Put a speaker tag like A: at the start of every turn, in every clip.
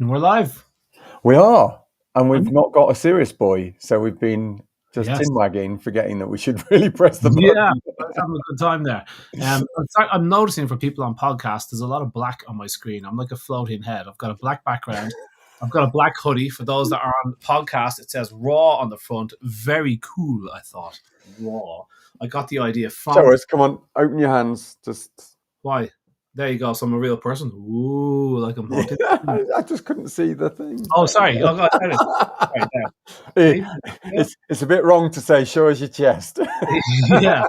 A: And we're live.
B: We are, and we've not got a serious boy, so we've been just
A: Yes.
B: tin-wagging, forgetting that we should really press the button.
A: Yeah, I was having a good time there. I'm noticing for people on podcasts, there's a lot of black on my screen. I'm like a floating head. I've got a black background. I've got a black hoodie. For those that are on the podcast, it says Raw on the front. Very cool, I thought. Raw. I got the idea from...
B: Show us, come on, open your hands. Just
A: Why? There you go. So I'm a real person. Ooh, like I'm haunted.
B: I just couldn't see the thing.
A: Oh, sorry. Oh, God,
B: It's a bit wrong to say, show us your chest.
A: Yeah.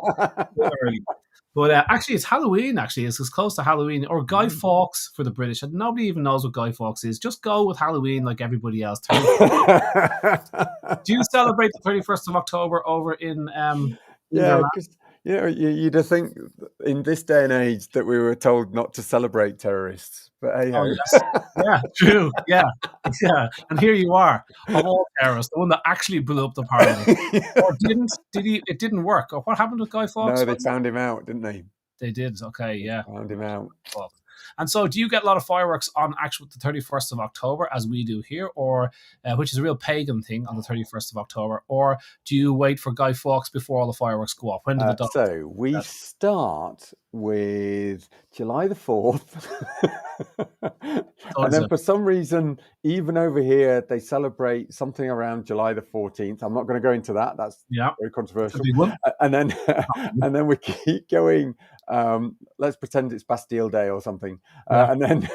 A: But actually, it's Halloween, actually. It's as close to Halloween. Or Guy Fawkes for the British. And nobody even knows what Guy Fawkes is. Just go with Halloween like everybody else. Do you celebrate the 31st of October over in...
B: yeah, because you'd think in this day and age that we were told not to celebrate terrorists. But hey,
A: oh, yes. Yeah, true. Yeah. And here you are, of all terrorists, the one that actually blew up the parliament. Or didn't? It didn't work. Or what happened with Guy Fawkes?
B: No, they found him out, didn't they?
A: They did. Okay, yeah.
B: Found him out.
A: And so, do you get a lot of fireworks on the 31st of October, as we do here, or which is a real pagan thing on the 31st of October, or do you wait for Guy Fawkes before all the fireworks go off? When do the dogs?
B: So we start with July the 4th. And then for some reason, even over here, they celebrate something around July the 14th. I'm not going to go into that. That's very controversial. And then we keep going. Let's pretend it's Bastille Day or something. And then,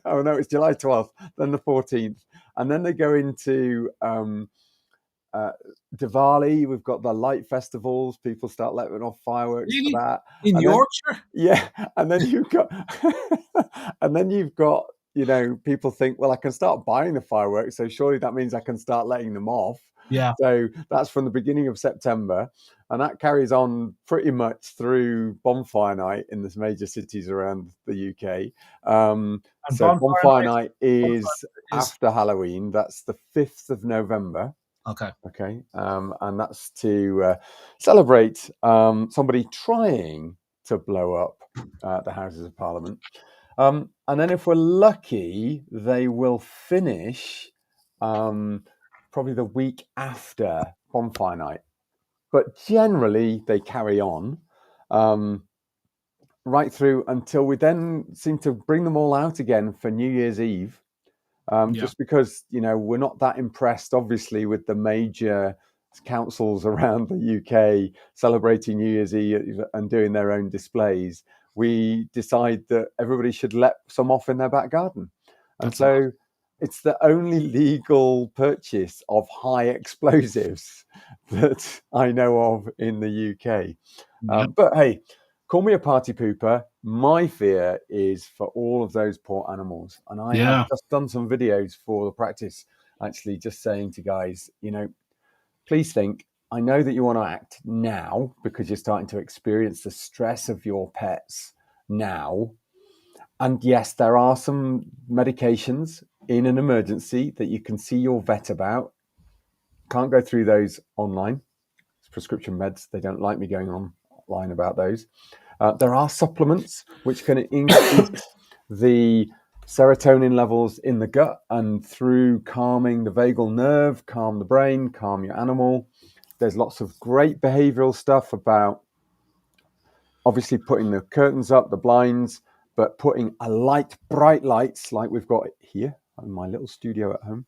B: oh no, it's July 12th, then the 14th. And then they go into Diwali. We've got the light festivals. People start letting off fireworks for that.
A: In Yorkshire?
B: Yeah. And then you've got, people think, well, I can start buying the fireworks, so surely that means I can start letting them off.
A: Yeah.
B: So that's from the beginning of September, and that carries on pretty much through bonfire night in the major cities around the UK. So bonfire night is after Halloween. That's the 5th of November.
A: Okay.
B: And that's to celebrate somebody trying to blow up the Houses of Parliament. And then if we're lucky, they will finish probably the week after bonfire night. But generally, they carry on right through until we then seem to bring them all out again for New Year's Eve. Just because, we're not that impressed, obviously, with the major councils around the UK celebrating New Year's Eve and doing their own displays. We decide that everybody should let some off in their back garden. And so it's the only legal purchase of high explosives that I know of in the UK. But hey, call me a party pooper. My fear is for all of those poor animals. And I have just done some videos for the practice, actually just saying to guys, please think, I know that you want to act now because you're starting to experience the stress of your pets now. And yes, there are some medications in an emergency that you can see your vet about. Can't go through those online. It's prescription meds. They don't like me going online about those. There are supplements which can increase the serotonin levels in the gut, and through calming the vagal nerve, calm the brain, calm your animal. There's lots of great behavioral stuff about obviously putting the curtains up, the blinds, but putting bright lights like we've got here in my little studio at home,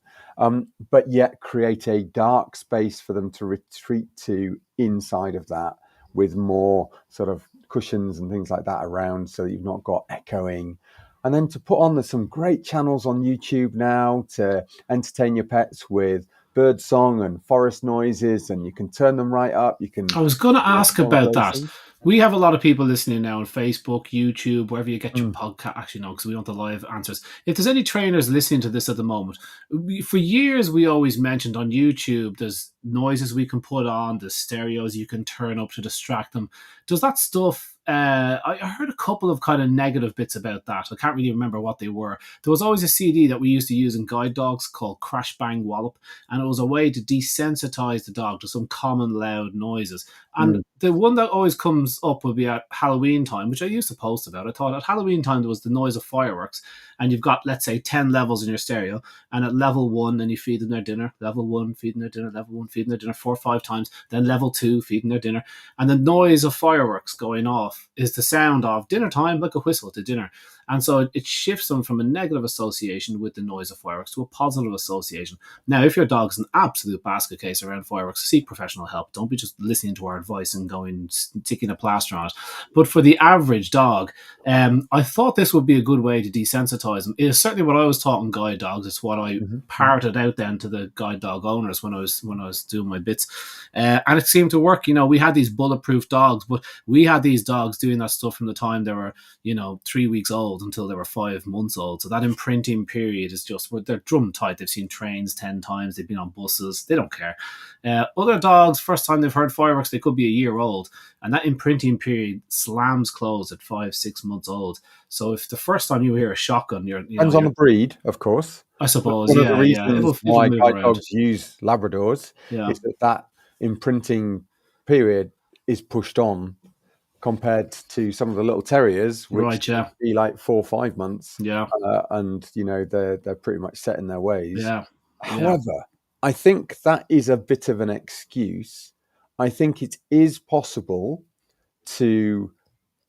B: but yet create a dark space for them to retreat to inside of that, with more sort of cushions and things like that around, so that you've not got echoing. And then to put on, there's some great channels on YouTube now to entertain your pets with bird song and forest noises, and you can turn them right up. I
A: was going to ask about that. We have a lot of people listening now on Facebook, YouTube, wherever you get your podcast. Actually, no, because we want the live answers. If there's any trainers listening to this at the moment, for years we always mentioned on YouTube, there's noises we can put on, the stereos you can turn up to distract them. Does that stuff... I heard a couple of kind of negative bits about that. I can't really remember what they were. There was always a CD that we used to use in guide dogs called Crash Bang Wallop, and it was a way to desensitize the dog to some common loud noises. And the one that always comes up would be at Halloween time, which I used to post about. I thought at Halloween time there was the noise of fireworks, and you've got, let's say, 10 levels in your stereo, and at level 1, then you feed them their dinner, level 1, feeding their dinner, level 1, feeding their dinner 4 or 5 times, then level 2, feeding their dinner. And the noise of fireworks going off is the sound of dinner time, like a whistle to dinner. And so it shifts them from a negative association with the noise of fireworks to a positive association. Now, if your dog's an absolute basket case around fireworks, seek professional help. Don't be just listening to our advice and going sticking a plaster on it. But for the average dog, I thought this would be a good way to desensitize them. It is certainly what I was taught in guide dogs. It's what I parroted out then to the guide dog owners when I was doing my bits, and it seemed to work. We had these bulletproof dogs, but we had these dogs doing that stuff from the time they were 3 weeks old until they were 5 months old. So that imprinting period is just, they're drum tight. They've seen trains 10 times. They've been on buses. They don't care. Other dogs, first time they've heard fireworks, they could be a year old. And that imprinting period slams closed at 5-6 months old. So if the first time you hear a shotgun,
B: depends on the breed, of course.
A: I suppose,
B: one of the reasons why guide dogs use Labradors is that imprinting period is pushed on compared to some of the little terriers, which can be like 4 or 5 months. And they're pretty much set in their ways. However, I think that is a bit of an excuse. I think it is possible to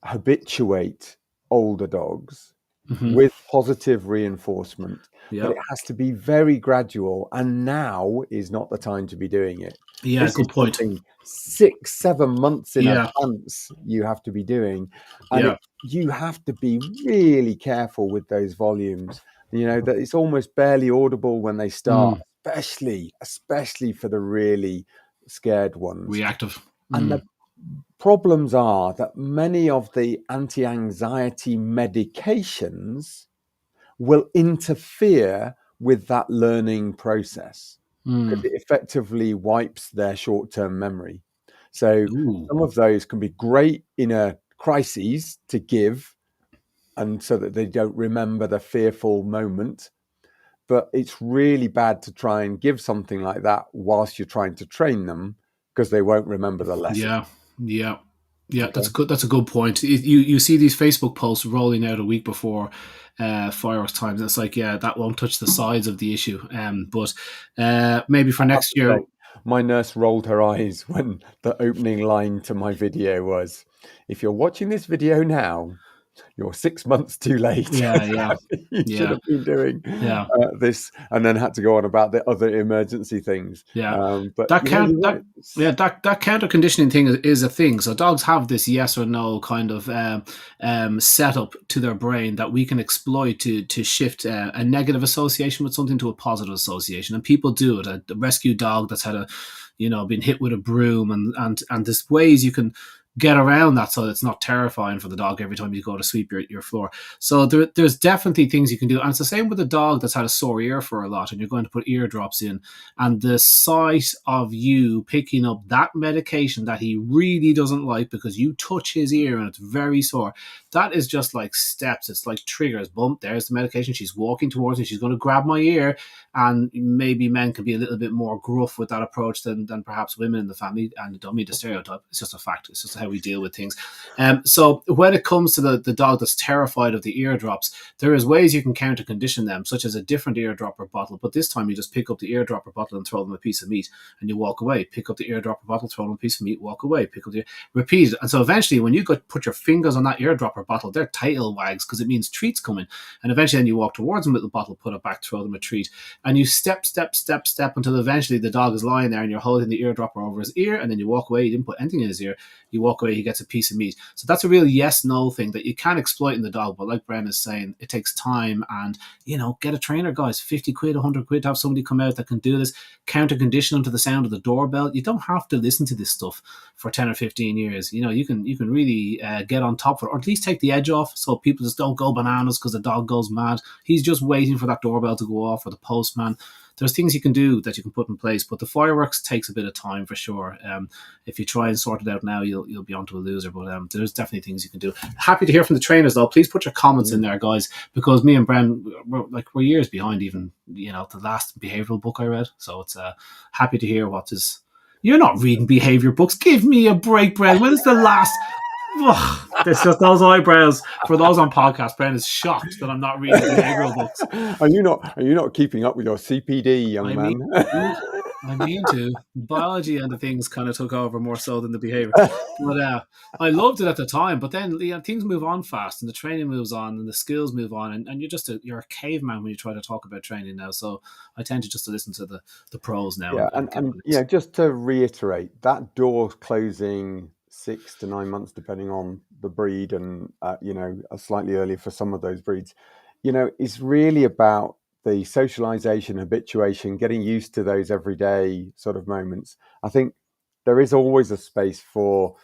B: habituate older dogs with positive reinforcement, but it has to be very gradual, and now is not the time to be doing it.
A: This good point.
B: 6-7 months in advance you have to be doing, and you have to be really careful with those volumes. That it's almost barely audible when they start, especially for the really scared ones,
A: reactive.
B: And the problems are that many of the anti-anxiety medications will interfere with that learning process because it effectively wipes their short-term memory. So some of those can be great in a crisis to give, and so that they don't remember the fearful moment. But it's really bad to try and give something like that whilst you're trying to train them, because they won't remember the lesson.
A: Yeah. That's good. That's a good point. You see these Facebook posts rolling out a week before fireworks times. It's like, that won't touch the sides of the issue. But maybe for next year.
B: My nurse rolled her eyes when the opening line to my video was, "If you're watching this video now, you're 6 months too late." You should have been doing this, and then had to go on about the other emergency things. But
A: that counter conditioning thing is a thing. So dogs have this yes or no kind of setup to their brain that we can exploit to shift a negative association with something to a positive association, and people do it. A rescue dog that's had been hit with a broom, and there's ways you can get around that so it's not terrifying for the dog every time you go to sweep your floor. So there's definitely things you can do. And it's the same with a dog that's had a sore ear for a lot, and you're going to put eardrops in. And the sight of you picking up that medication that he really doesn't like because you touch his ear and it's very sore, that is just like steps. It's like triggers. Bump, there's the medication. She's walking towards me. She's going to grab my ear. And maybe men can be a little bit more gruff with that approach than perhaps women in the family. And I don't mean to stereotype. It's just a fact. It's just how we deal with things. So when it comes to the dog that's terrified of the eardrops, there is ways you can counter condition them, such as a different eardropper bottle. But this time you just pick up the eardropper bottle and throw them a piece of meat, and you walk away. Pick up the eardropper bottle, throw them a piece of meat, walk away. Pick up repeat it. And so eventually, when you put your fingers on that eardropper bottle, their tail wags because it means treats coming. And eventually, then you walk towards them with the bottle, put it back, throw them a treat, and you step until eventually the dog is lying there, and you're holding the eardropper over his ear, and then you walk away. You didn't put anything in his ear. You walk away, he gets a piece of meat. So that's a real yes-no thing that you can exploit in the dog. But like Bren is saying, it takes time, and, get a trainer, guys, 50 quid, 100 quid to have somebody come out that can do this, counter condition them to the sound of the doorbell. You don't have to listen to this stuff for 10 or 15 years. You can really get on top of it, or at least take the edge off so people just don't go bananas because the dog goes mad. He's just waiting for that doorbell to go off, or the postman. There's things you can do that you can put in place, but the fireworks takes a bit of time for sure. If you try and sort it out now, you'll be onto a loser. But there's definitely things you can do. Happy to hear from the trainers though. Please put your comments in there, guys, because me and Bren we're years behind even the last behavioural book I read. So it's happy to hear what is You're not reading behavior books. Give me a break, Brad. When is the last? Ugh, it's just those eyebrows. For those on podcast, Bren is shocked that I'm not reading behavioral books.
B: Are you not keeping up with your CPD, young
A: I mean,
B: man?
A: I mean to. Biology and the things kind of took over more so than the behavior. But I loved it at the time. But then things move on fast, and the training moves on, and the skills move on, and you're a caveman when you try to talk about training now. So I tend to just to listen to the pros now.
B: Yeah,
A: And get
B: and just to reiterate, that door closing 6 to 9 months, depending on the breed, and slightly earlier for some of those breeds, is really about the socialization, habituation, getting used to those everyday sort of moments. I think there is always a space for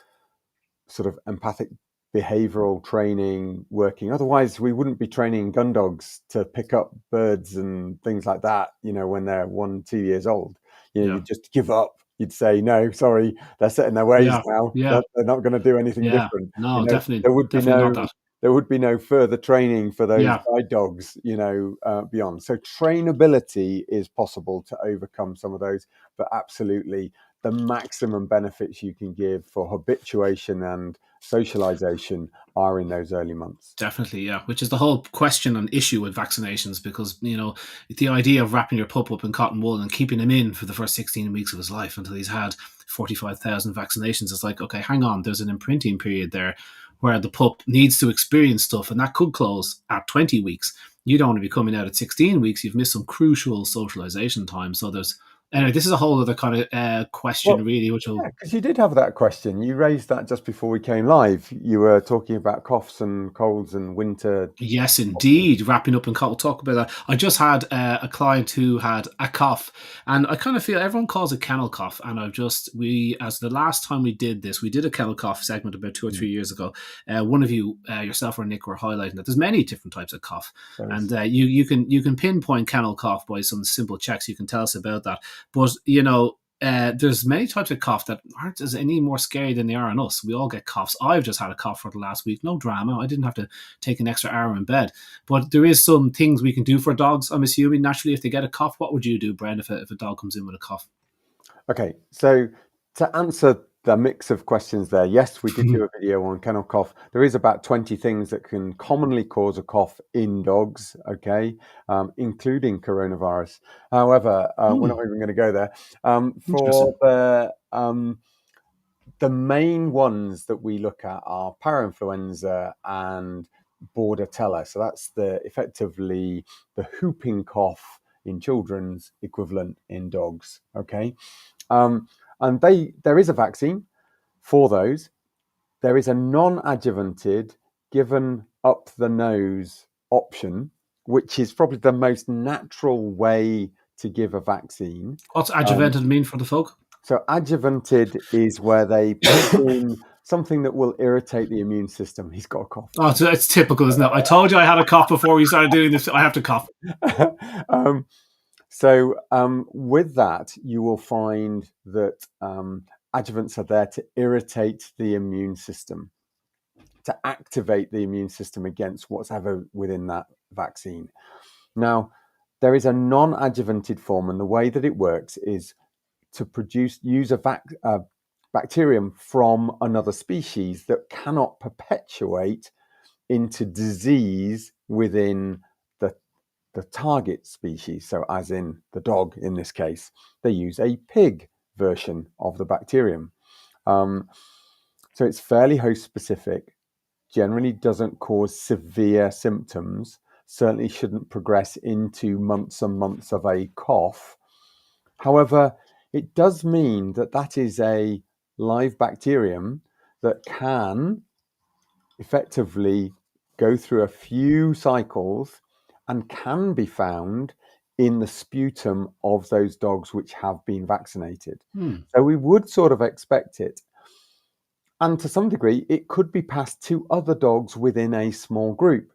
B: sort of empathic behavioral training working. Otherwise, we wouldn't be training gun dogs to pick up birds and things like that, when they're 1, 2 years old. You'd just give up. You'd say, no, sorry, they're set in their ways now.
A: Yeah.
B: They're not going to do anything
A: Yeah.
B: different.
A: No, definitely
B: There would be
A: not that.
B: there would be no further training for those
A: Yeah.
B: guide dogs, beyond. So trainability is possible to overcome some of those, but absolutely the maximum benefits you can give for habituation and socialization are in those early months.
A: Definitely, yeah. Which is the whole question and issue with vaccinations, because the idea of wrapping your pup up in cotton wool and keeping him in for the first 16 weeks of his life until he's had 45,000 vaccinations is like, okay, hang on. There's an imprinting period there where the pup needs to experience stuff, and that could close at 20 weeks. You don't want to be coming out at 16 weeks. You've missed some crucial socialization time. So anyway, this is a whole other kind of question, really, which will.
B: Yeah, because you did have that question. You raised that just before we came live. You were talking about coughs and colds and winter.
A: Yes, indeed. Wrapping up, and we'll talk about that. I just had a client who had a cough, and I kind of feel everyone calls it kennel cough. And as the last time we did this, we did a kennel cough segment about 2 or 3 years ago. One of you, yourself or Nick, were highlighting that there's many different types of cough, and you can pinpoint kennel cough by some simple checks. You can tell us about that, but there's many types of cough that aren't as any more scary than they are on us. We all get coughs. I've just had a cough for the last week. No drama. I didn't have to take an extra hour in bed. But there is some things we can do for dogs, I'm assuming. Naturally, if they get a cough, what would you do, Brent, if a dog comes in with a cough?
B: Okay, so to answer the mix of questions there, yes, we did do a video on kennel cough. There is about 20 things that can commonly cause a cough in dogs, okay, including coronavirus. However, we're not even going to go there. For the main ones that we look at are parainfluenza and bordetella. So that's effectively the whooping cough in children's, equivalent in dogs, okay? And there is a vaccine for those. There is a non-adjuvanted, given up the nose option, which is probably the most natural way to give a vaccine.
A: What's adjuvanted mean for the folk?
B: So adjuvanted is where they put in something that will irritate the immune system. He's got a cough.
A: Oh, it's typical, isn't it? I told you I had a cough before we started doing this. I have to cough.
B: So with that, you will find that adjuvants are there to irritate the immune system, to activate the immune system against what's ever within that vaccine. Now, there is a non-adjuvanted form, and the way that it works is to use a bacterium from another species that cannot perpetuate into disease within the target species. So as in the dog in this case, they use a pig version of the bacterium. So it's fairly host specific, generally doesn't cause severe symptoms, certainly shouldn't progress into months and months of a cough. However, it does mean that is a live bacterium that can effectively go through a few cycles and can be found in the sputum of those dogs which have been vaccinated. So we would sort of expect it. And to some degree, it could be passed to other dogs within a small group.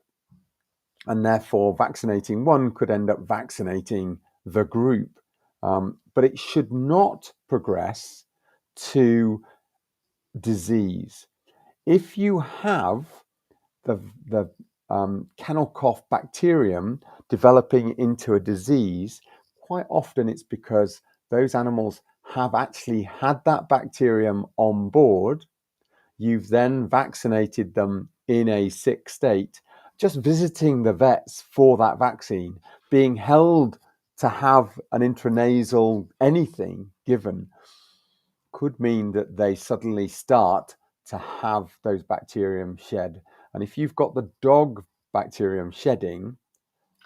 B: And therefore, vaccinating one could end up vaccinating the group. But it should not progress to disease. If you have the kennel cough bacterium developing into a disease, quite often it's because those animals have actually had that bacterium on board. You've then vaccinated them in a sick state. Just visiting the vets for that vaccine, being held to have an intranasal anything given, could mean that they suddenly start to have those bacterium shed. And if you've got the dog bacterium shedding,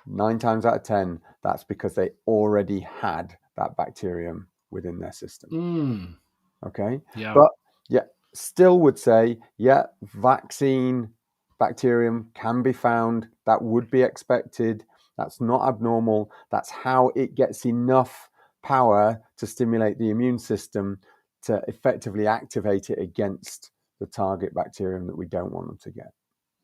B: 9 times out of 10, that's because they already had that bacterium within their system. Okay.
A: Yeah.
B: But yeah, still would say, yeah, vaccine bacterium can be found. That would be expected. That's not abnormal. That's how it gets enough power to stimulate the immune system to effectively activate it against the target bacterium that we don't want them to get.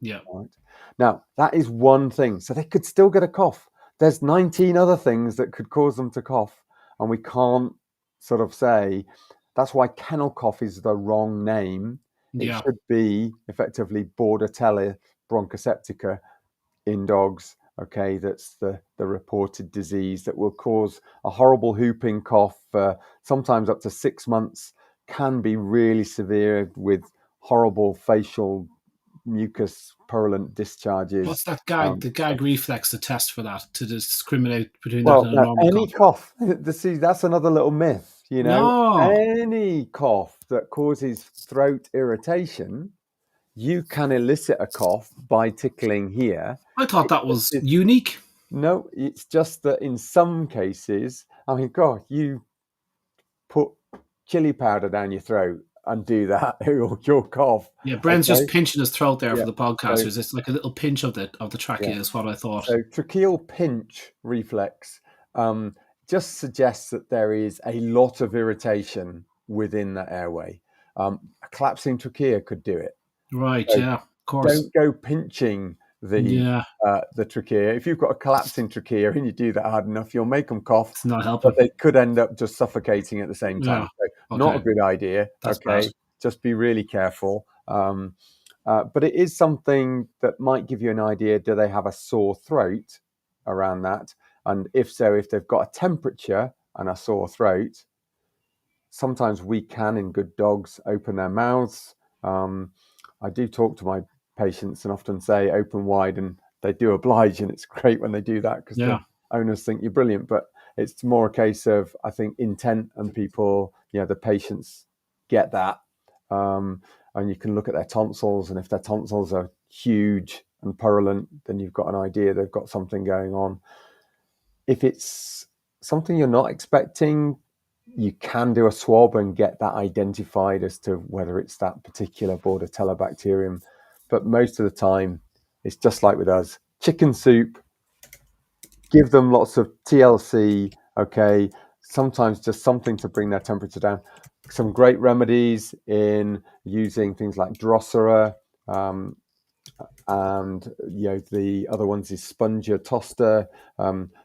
A: Yeah.
B: Right. Now, that is one thing. So they could still get a cough. There's 19 other things that could cause them to cough. And we can't sort of say, that's why kennel cough is the wrong name. It should be effectively Bordetella bronchoseptica in dogs. Okay, that's the reported disease that will cause a horrible whooping cough, sometimes up to 6 months, can be really severe with horrible facial mucus purulent discharges.
A: What's that gag? The gag reflex, the test for that to discriminate between that
B: Well,
A: and a
B: now,
A: normal
B: any
A: cough.
B: see, that's another little myth.
A: No,
B: Any cough that causes throat irritation, you can elicit a cough by tickling here.
A: I thought that was unique.
B: No, it's just that in some cases, I mean, God, you put chili powder down your throat and do that, your cough.
A: Yeah, Bren's just pinching his throat there for the podcasters.
B: So,
A: It's like a little pinch of the trachea is what I thought.
B: So tracheal pinch reflex just suggests that there is a lot of irritation within that airway. A collapsing trachea could do it.
A: Right,
B: So
A: yeah, of course.
B: Don't go pinching the trachea. If you've got a collapsing trachea and you do that hard enough, you'll make them cough.
A: It's not helping.
B: But they could end up just suffocating at the same time.
A: Yeah.
B: So not a good idea.
A: That's bad.
B: Just be really careful. But it is something that might give you an idea. Do they have a sore throat around that? And if so, if they've got a temperature and a sore throat, sometimes we can, in good dogs, open their mouths. I do talk to my patients and often say open wide, and they do oblige, and it's great when they do that because the owners think you're brilliant. But it's more a case of, I think, intent, and people, the patients get that. And you can look at their tonsils, and if their tonsils are huge and purulent, then you've got an idea they've got something going on. If it's something you're not expecting, you can do a swab and get that identified as to whether it's that particular Bordetella bacterium. But most of the time, it's just like with us. Chicken soup, give them lots of TLC, okay? Sometimes just something to bring their temperature down. Some great remedies in using things like Drosera, and the other ones is Sponger Toster.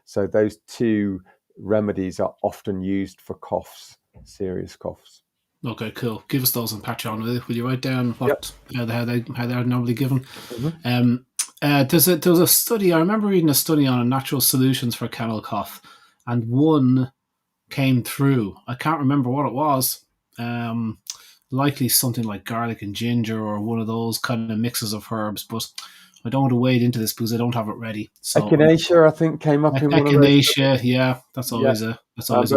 B: So those two remedies are often used for coughs, serious coughs.
A: Okay, cool. Give us those and patch on. Will you write down what how they're normally given? There's a study. I remember reading a study on natural solutions for kennel cough, and one came through. I can't remember what it was. Likely something like garlic and ginger, or one of those kind of mixes of herbs, but I don't want to wade into this because I don't have it ready. So
B: Echinacea, I think, came up in one of those.
A: Echinacea, that's always a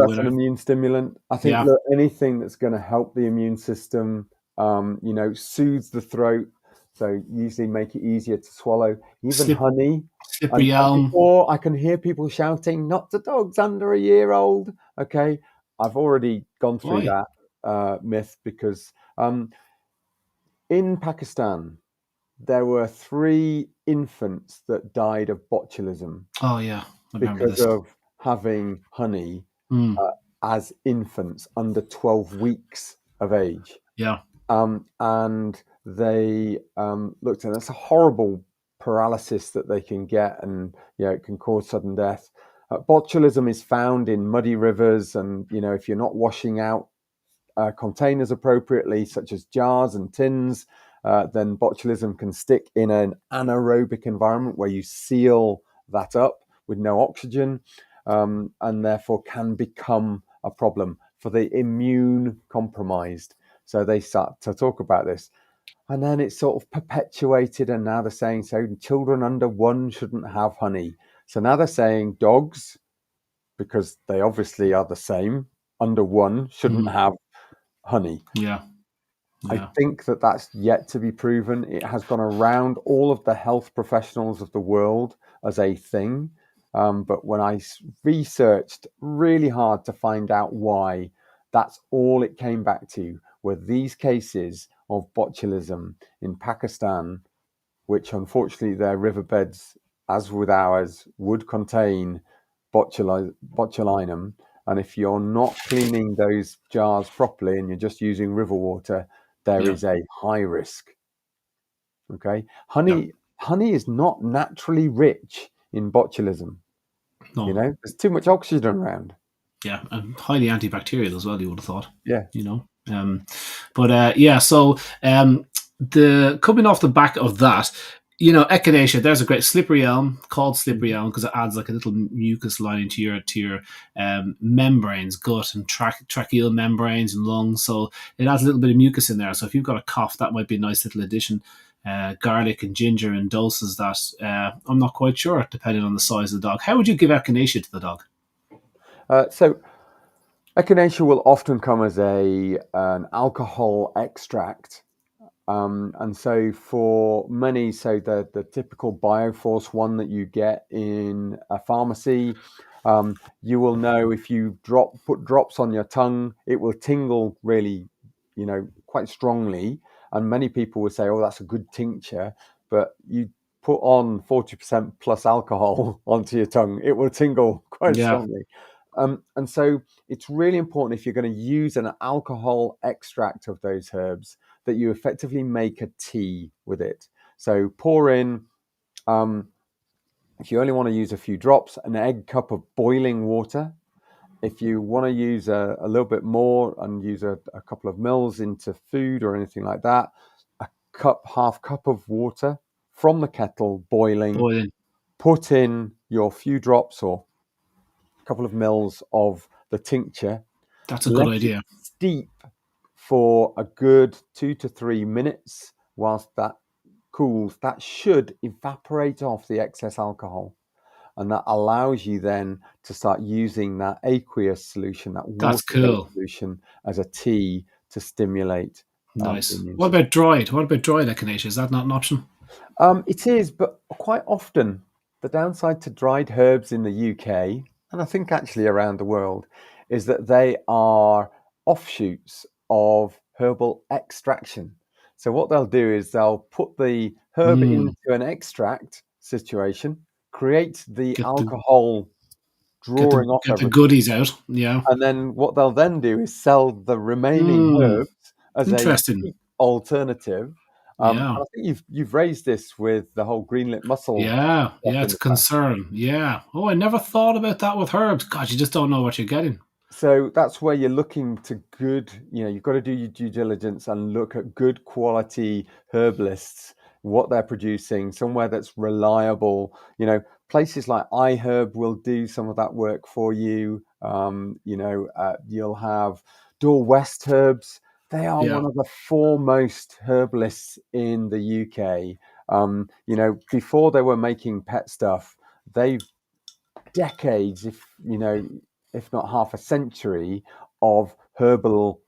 A: winner.
B: An immune stimulant. I think anything that's going to help the immune system, soothe the throat, so usually make it easier to swallow. Even honey.
A: Slippery elm.
B: Before, I can hear people shouting, "Not to dogs under a year old." Okay, I've already gone through that myth because in Pakistan, there were 3 infants that died of botulism.
A: Oh yeah,
B: because of having honey as infants under 12 weeks of age.
A: Yeah.
B: And they looked at that's a horrible paralysis that they can get, and it can cause sudden death. Botulism is found in muddy rivers, and if you're not washing out containers appropriately, such as jars and tins, then botulism can stick in an anaerobic environment where you seal that up with no oxygen, and therefore can become a problem for the immune compromised. So they start to talk about this. And then it's sort of perpetuated, and now they're saying so children under 1 shouldn't have honey. So now they're saying dogs, because they obviously are the same, under 1 shouldn't have honey.
A: Yeah.
B: I think that that's yet to be proven. It has gone around all of the health professionals of the world as a thing. But when I researched really hard to find out why, that's all it came back to were these cases of botulism in Pakistan, which unfortunately their riverbeds, as with ours, would contain botulinum. And if you're not cleaning those jars properly and you're just using river water, there is a high risk. Okay. Honey is not naturally rich in botulism.
A: No.
B: You know, there's too much oxygen around.
A: Yeah, and highly antibacterial as well, you would have thought.
B: Yeah.
A: You know. So the coming off the back of that, echinacea, there's a great slippery elm, called slippery elm because it adds like a little mucus lining to your membranes, gut and tracheal membranes and lungs. So it adds a little bit of mucus in there. So if you've got a cough, that might be a nice little addition. Garlic and ginger in doses that I'm not quite sure, depending on the size of the dog. How would you give echinacea to the dog?
B: So echinacea will often come as an alcohol extract. And so for many, so the typical Bioforce one that you get in a pharmacy, you will know if you put drops on your tongue, it will tingle really, quite strongly. And many people would say, oh, that's a good tincture. But you put on 40% plus alcohol onto your tongue, it will tingle quite strongly. And so it's really important, if you're going to use an alcohol extract of those herbs, that you effectively make a tea with it. So pour in, if you only want to use a few drops, an egg cup of boiling water. If you want to use a little bit more and use a couple of mils into food or anything like that, half cup of water from the kettle boiling. Put in your few drops or a couple of mils of the tincture.
A: That's a good idea.
B: Steep for a good 2 to 3 minutes whilst that cools. That should evaporate off the excess alcohol, and that allows you then to start using that aqueous solution, that water solution, as a tea to stimulate.
A: Nice. What about dried echinacea? Is that not an option?
B: It is, but quite often the downside to dried herbs in the UK, and I think actually around the world, is that they are offshoots of herbal extraction. So what they'll do is they'll put the herb into an extract situation, create the alcohol drawing off everything.
A: Get the goodies out, yeah.
B: And then what they'll then do is sell the remaining herbs as a cheap alternative. And I think you've raised this with the whole green-lip mussel.
A: Yeah, it's a concern. Yeah. Oh, I never thought about that with herbs. God, you just don't know what you're getting.
B: So that's where you're looking to you've got to do your due diligence and look at good quality herbalists, what they're producing, somewhere that's reliable. Places like iHerb will do some of that work for you. You'll have Door West Herbs. They are one of the foremost herbalists in the UK. Before they were making pet stuff, they've decades, if not half a century of herbal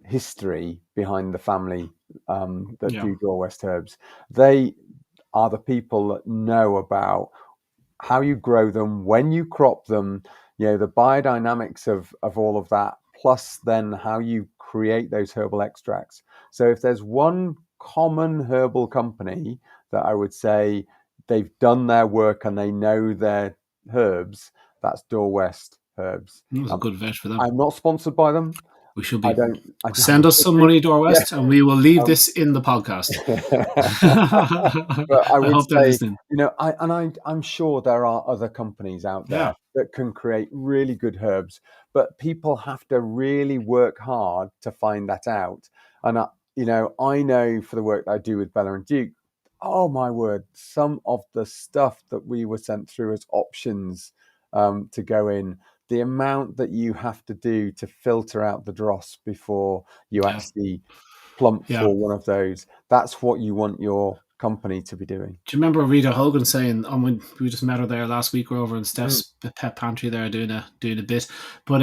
B: history behind the family that do Door West Herbs. They are the people that know about how you grow them, when you crop them, the biodynamics of all of that, plus then how you create those herbal extracts. So if there's one common herbal company that I would say they've done their work and they know their herbs, that's Door West Herbs.
A: That's a good vet for them.
B: I'm not sponsored by them.
A: We should be. Send us some money, Door West, and we will leave this in the podcast.
B: But I would say, I'm sure there are other companies out there that can create really good herbs, but people have to really work hard to find that out. And I know for the work that I do with Bella and Duke, oh my word, some of the stuff that we were sent through as options to go in the amount that you have to do to filter out the dross before you actually plump for one of those, that's what you want your company to be doing.
A: Do you remember Rita Hogan saying, when we just met her there last week, we're over in Steph's pet pantry there doing a bit, but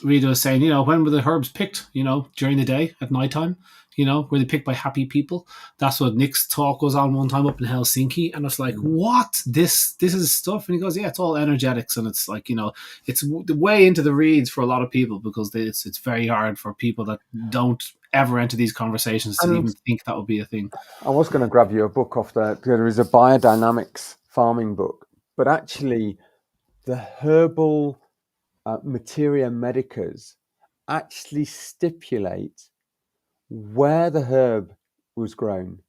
A: Rita was saying, when were the herbs picked, during the day, at nighttime, were they picked by happy people? That's what Nick's talk was on one time up in Helsinki, and it's like, what? This is stuff? And he goes, yeah, it's all energetics, and it's like, it's way into the reeds for a lot of people, because it's very hard for people that don't ever enter these conversations to even think that would be a thing.
B: I was going to grab you a book off there. There is a biodynamics farming book, but actually the herbal materia medicas actually stipulate where the herb was grown,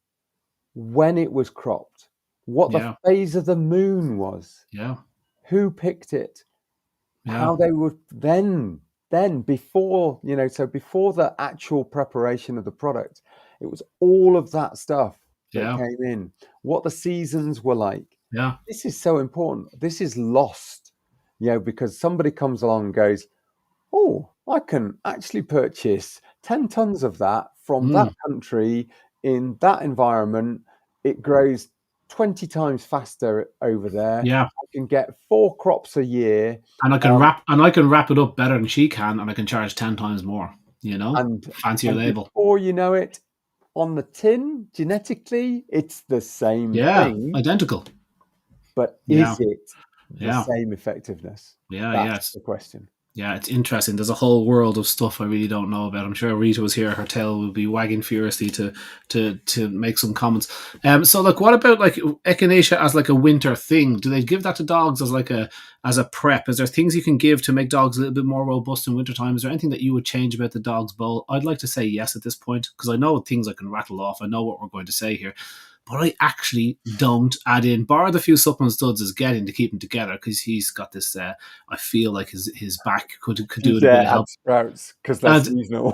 B: when it was cropped, what the phase of the moon was, who picked it, how they would then before, so before the actual preparation of the product, it was all of that stuff that came in, what the seasons were like. This is so important. This is lost, because somebody comes along and goes, oh, I can actually purchase 10 tons of that from that country in that environment. It grows 20 times faster over there. I can get 4 crops a year,
A: and I can wrap it up better than she can, and I can charge 10 times more. And fancier label.
B: Before you know it, on the tin, genetically, it's the same thing,
A: identical.
B: But is it the same effectiveness? That's the question.
A: Yeah, it's interesting. There's a whole world of stuff I really don't know about. I'm sure Rita was here; her tail would be wagging furiously to make some comments. So, like, what about like echinacea as like a winter thing? Do they give that to dogs as a prep? Is there things you can give to make dogs a little bit more robust in wintertime? Is there anything that you would change about the dog's bowl? I'd like to say yes at this point, because I know things I can rattle off. I know what we're going to say here. But I actually don't add in, bar the few supplements Studs is getting to keep him together, because he's got this, I feel like his back could do it a bit of help.
B: Sprouts, because that's seasonal.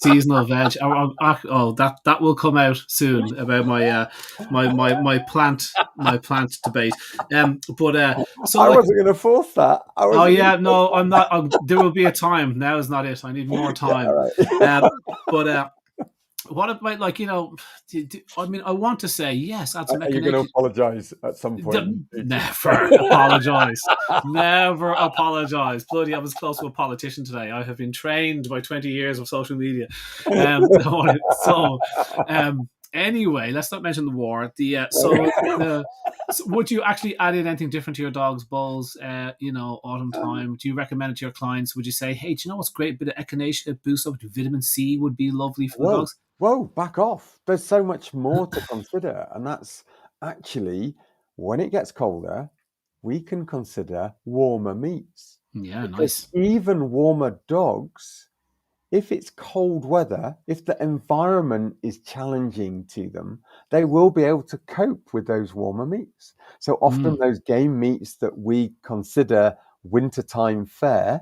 A: Seasonal veg. That will come out soon about my plant debate. So
B: I wasn't going to force that.
A: I'm not. There will be a time. Now is not it. I need more time. What about, like, I mean, I want to say yes. Are you
B: going to apologise at some point?
A: Never apologise. Never apologise. Bloody, I was close to a politician today. I have been trained by 20 years of social media. Anyway, let's not mention the war. So would you actually add in anything different to your dog's bowls? Autumn time. Do you recommend it to your clients? Would you say, hey, do you know what's great? A bit of echinacea boost up with vitamin C would be lovely for the dogs?
B: Whoa, back off. There's so much more to consider. And that's actually, when it gets colder, we can consider warmer meats.
A: Yeah, nice.
B: Even warmer dogs, if it's cold weather, if the environment is challenging to them, they will be able to cope with those warmer meats. So often those game meats that we consider wintertime fare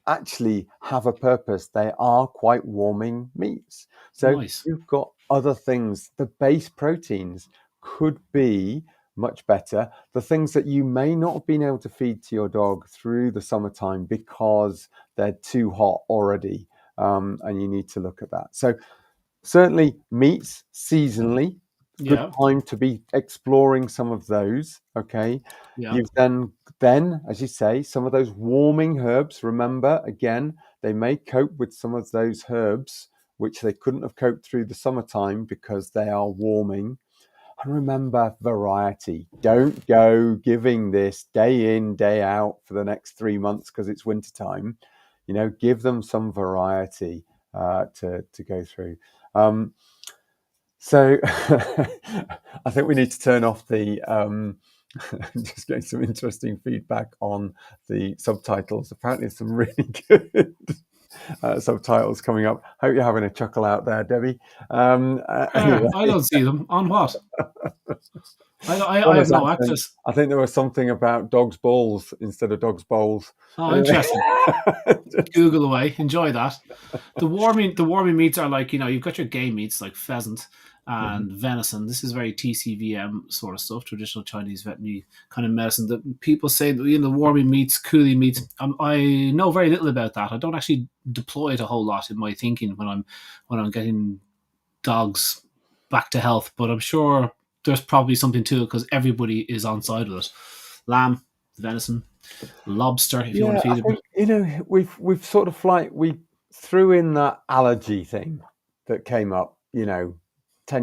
B: actually have a purpose. They are quite warming meats. So You've got other things. The base proteins could be much better. The things that you may not have been able to feed to your dog through the summertime because they're too hot already. And you need to look at that. So certainly meats seasonally, good time to be exploring some of those. Okay. You've then, as you say, some of those warming herbs. Remember, again, they may cope with some of those herbs which they couldn't have coped through the summertime because they are warming. And remember, variety. Don't go giving this day in, day out for the next 3 months because it's wintertime. Give them some variety to go through. So I think we need to turn off the just getting some interesting feedback on the subtitles. Apparently there's some really good subtitles coming up. Hope you're having a chuckle out there, Debbie.
A: Anyway. I don't see them. On what? I have no access.
B: I think there was something about dog's balls instead of dog's bowls.
A: Oh, interesting. Google away. Enjoy that. The warming meats are like, you've got your game meats like pheasant and venison. This is very TCVM sort of stuff, traditional Chinese veterinary kind of medicine. That people say that, warming meats, cooling meats. I know very little about that. I don't actually deploy it a whole lot in my thinking when I'm getting dogs back to health. But I'm sure there's probably something to it because everybody is on side with it. Lamb, venison, lobster, if you want to feed
B: I
A: it.
B: think, we've sort of we threw in that allergy thing that came up, 10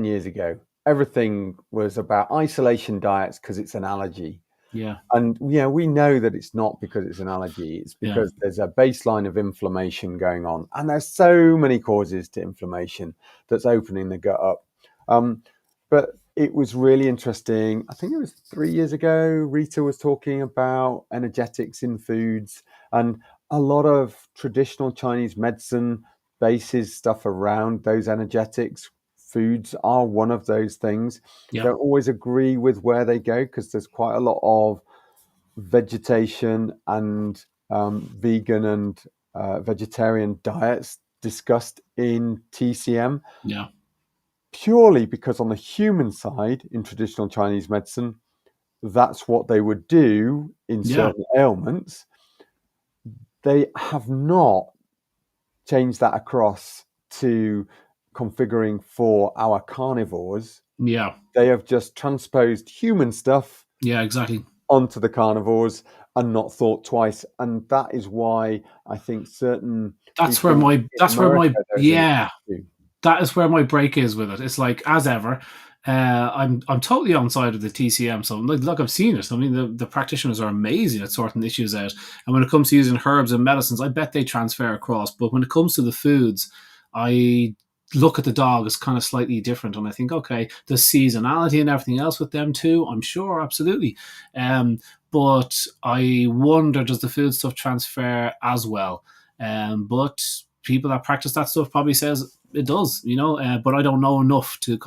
B: years ago. Everything was about isolation diets because it's an allergy.
A: Yeah.
B: And we know that it's not because it's an allergy. It's because there's a baseline of inflammation going on. And there's so many causes to inflammation that's opening the gut up. But it was really interesting. I think it was 3 years ago, Rita was talking about energetics in foods, and a lot of traditional Chinese medicine bases stuff around those energetics. Foods are one of those things. Don't always agree with where they go because there's quite a lot of vegetation and vegan and vegetarian diets discussed in TCM.
A: Yeah.
B: Purely because on the human side, in traditional Chinese medicine, that's what they would do in certain ailments. They have not changed that across to configuring for our carnivores.
A: Yeah.
B: They have just transposed human stuff
A: exactly
B: onto the carnivores and not thought twice. And that is why I think certain that is where
A: my break is with it. It's like, as ever, I'm totally on side of the TCM. So look, I've seen it. I mean, the practitioners are amazing at sorting issues out. And when it comes to using herbs and medicines, I bet they transfer across. But when it comes to the foods, I look at the dog as kind of slightly different. And I think, okay, there's seasonality and everything else with them too. I'm sure, absolutely. But I wonder, does the food stuff transfer as well? But people that practice that stuff probably says it does, but I don't know enough to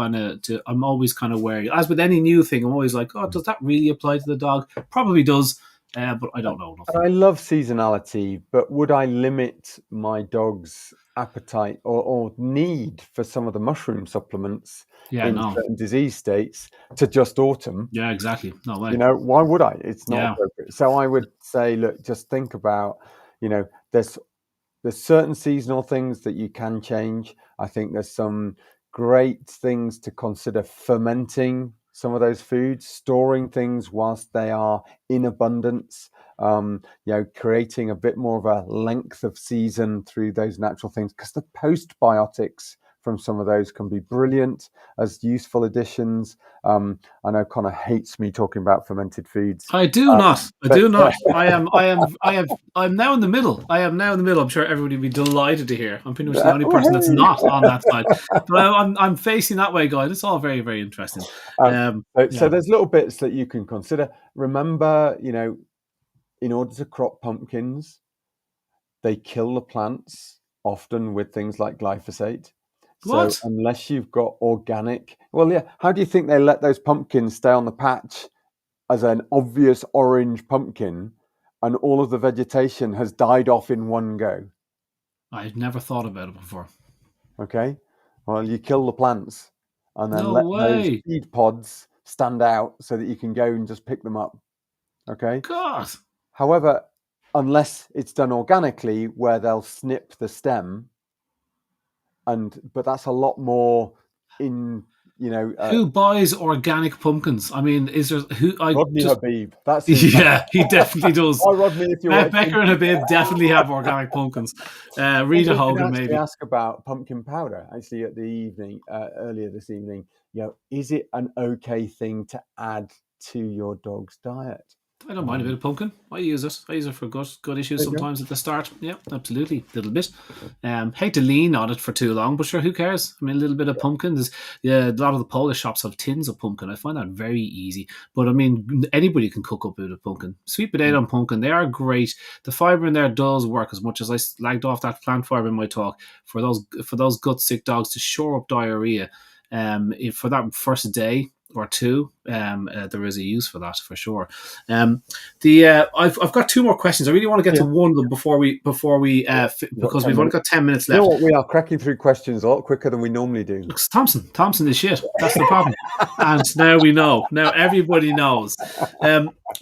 A: I'm always kind of wary. As with any new thing, I'm always like, oh, does that really apply to the dog? Probably does, but I don't know enough.
B: I love seasonality, but would I limit my dog's appetite or need for some of the mushroom supplements in certain disease states to just autumn?
A: Yeah, exactly. No way.
B: Why would I? It's not appropriate. So I would say, look, just think about, there's certain seasonal things that you can change. I think there's some great things to consider: fermenting some of those foods, storing things whilst they are in abundance, creating a bit more of a length of season through those natural things, because the postbiotics from some of those can be brilliant as useful additions. I know Conor hates me talking about fermented foods.
A: I do not. I'm now in the middle. I'm sure everybody would be delighted to hear. I'm pretty much the only person that's not on that side. But I'm facing that way, guys. It's all very, very interesting.
B: So there's little bits that you can consider. Remember, in order to crop pumpkins, they kill the plants often with things like glyphosate.
A: What?
B: So unless you've got organic, how do you think they let those pumpkins stay on the patch as an obvious orange pumpkin, and all of the vegetation has died off in one go?
A: I've never thought about it before.
B: Okay, well, you kill the plants and then those seed pods stand out so that you can go and just pick them up. Okay.
A: God.
B: However, unless it's done organically, where they'll snip the stem. But that's a lot more in,
A: who buys organic pumpkins? I mean, is there
B: Rodney Habib? That's
A: he definitely does.
B: Hi, Rodney, if you're
A: Becker and Habib definitely have organic pumpkins. Rita Hogan, maybe.
B: Ask about pumpkin powder actually at the evening, earlier this evening. Is it an okay thing to add to your dog's diet?
A: I don't mind a bit of pumpkin. I use it for good issues sometimes at the start. Yeah, absolutely. A little bit. Hate to lean on it for too long, but sure, who cares? I mean, a little bit of pumpkin. A lot of the Polish shops have tins of pumpkin. I find that very easy. But I mean, anybody can cook up a bit of pumpkin. Sweet potato and pumpkin, they are great. The fibre in there does work, as much as I slagged off that plant fibre in my talk, for those gut sick dogs to shore up diarrhea. For that first day or two, there is a use for that for sure. I've got two more questions. I really want to get to one of them before we because we've only got 10 minutes left.
B: You know what? We are cracking through questions a lot quicker than we normally do.
A: Thompson is shit. That's the problem. And now we know. Now everybody knows.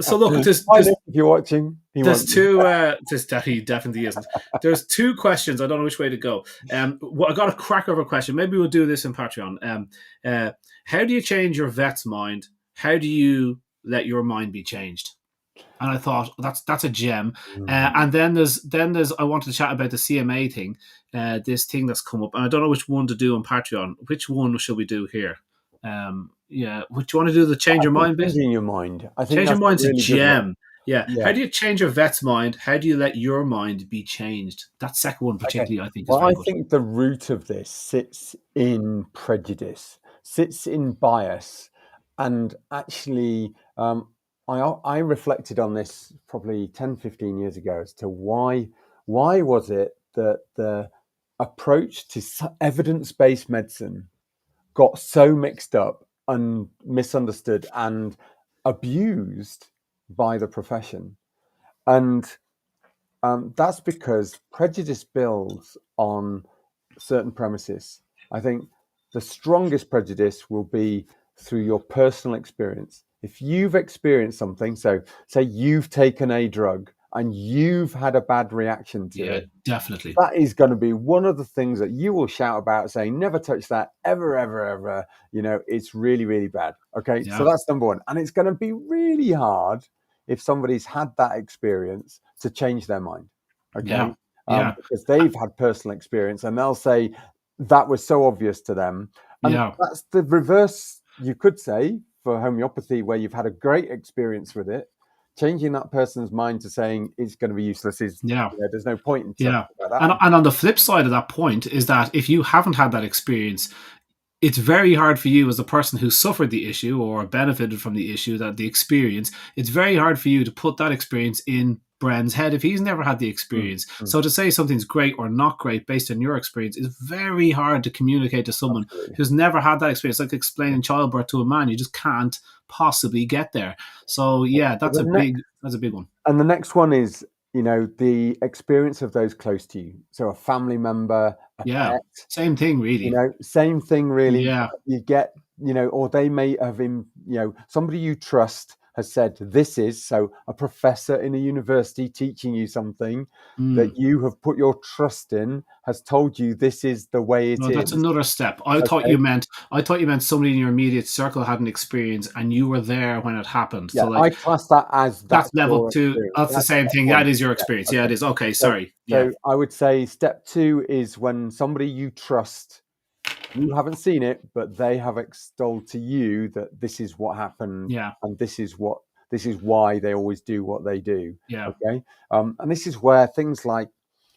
A: So look,
B: if you're watching,
A: he definitely isn't. There's two questions. I don't know which way to go. I got a crack over question. Maybe we'll do this in Patreon. How do you change your vet's mind? How do you let your mind be changed? And I thought that's a gem. And then there's I wanted to chat about the CMA thing, this thing that's come up, and I don't know which one to do on Patreon. Which one should we do here? What do you want to do? The change your mind bit.
B: Changing your mind. I think
A: change your mind's
B: really
A: a gem. Yeah. How do you change your vet's mind? How do you let your mind be changed? That second one particularly, I think, is very good.
B: I think the root of this sits in prejudice, sits in bias, and actually, I reflected on this probably 10, 15 years ago as to why was it that the approach to evidence-based medicine got so mixed up and misunderstood and abused by the profession. And that's because prejudice builds on certain premises. I think the strongest prejudice will be through your personal experience. If you've experienced something, so say you've taken a drug and you've had a bad reaction to it,
A: definitely,
B: that is going to be one of the things that you will shout about, saying, never touch that, ever, ever, ever. It's really, really bad. Okay, so that's number one. And it's going to be really hard if somebody's had that experience to change their mind. Okay, because they've had personal experience and they'll say that was so obvious to them. And that's the reverse, you could say, for homeopathy, where you've had a great experience with it. Changing that person's mind to saying it's going to be useless is there's no point in talking about that.
A: And on the flip side of that point is that if you haven't had that experience, it's very hard for you as a person who suffered the issue or benefited from the issue, that the experience, it's very hard for you to put that experience in Bren's head if he's never had the experience. So to say something's great or not great based on your experience is very hard to communicate to someone who's never had that experience. Like explaining childbirth to a man, you just can't possibly get there. So that's a big one.
B: And the next one is, the experience of those close to you. So a family member, a pet.
A: Same thing really.
B: Same thing really. You get, or they may have somebody you trust has said this is, so a professor in a university teaching you something that you have put your trust in has told you this is the way it is.
A: That's another step. I thought you meant somebody in your immediate circle had an experience and you were there when it happened.
B: Yeah, so I class that as
A: that's level 2. That's the same thing. That is your experience. Yeah, it is. Okay, sorry.
B: So I would say step 2 is when somebody you trust, you haven't seen it, but they have extolled to you that this is what happened, and this is why they always do what they do. Okay, and this is where things like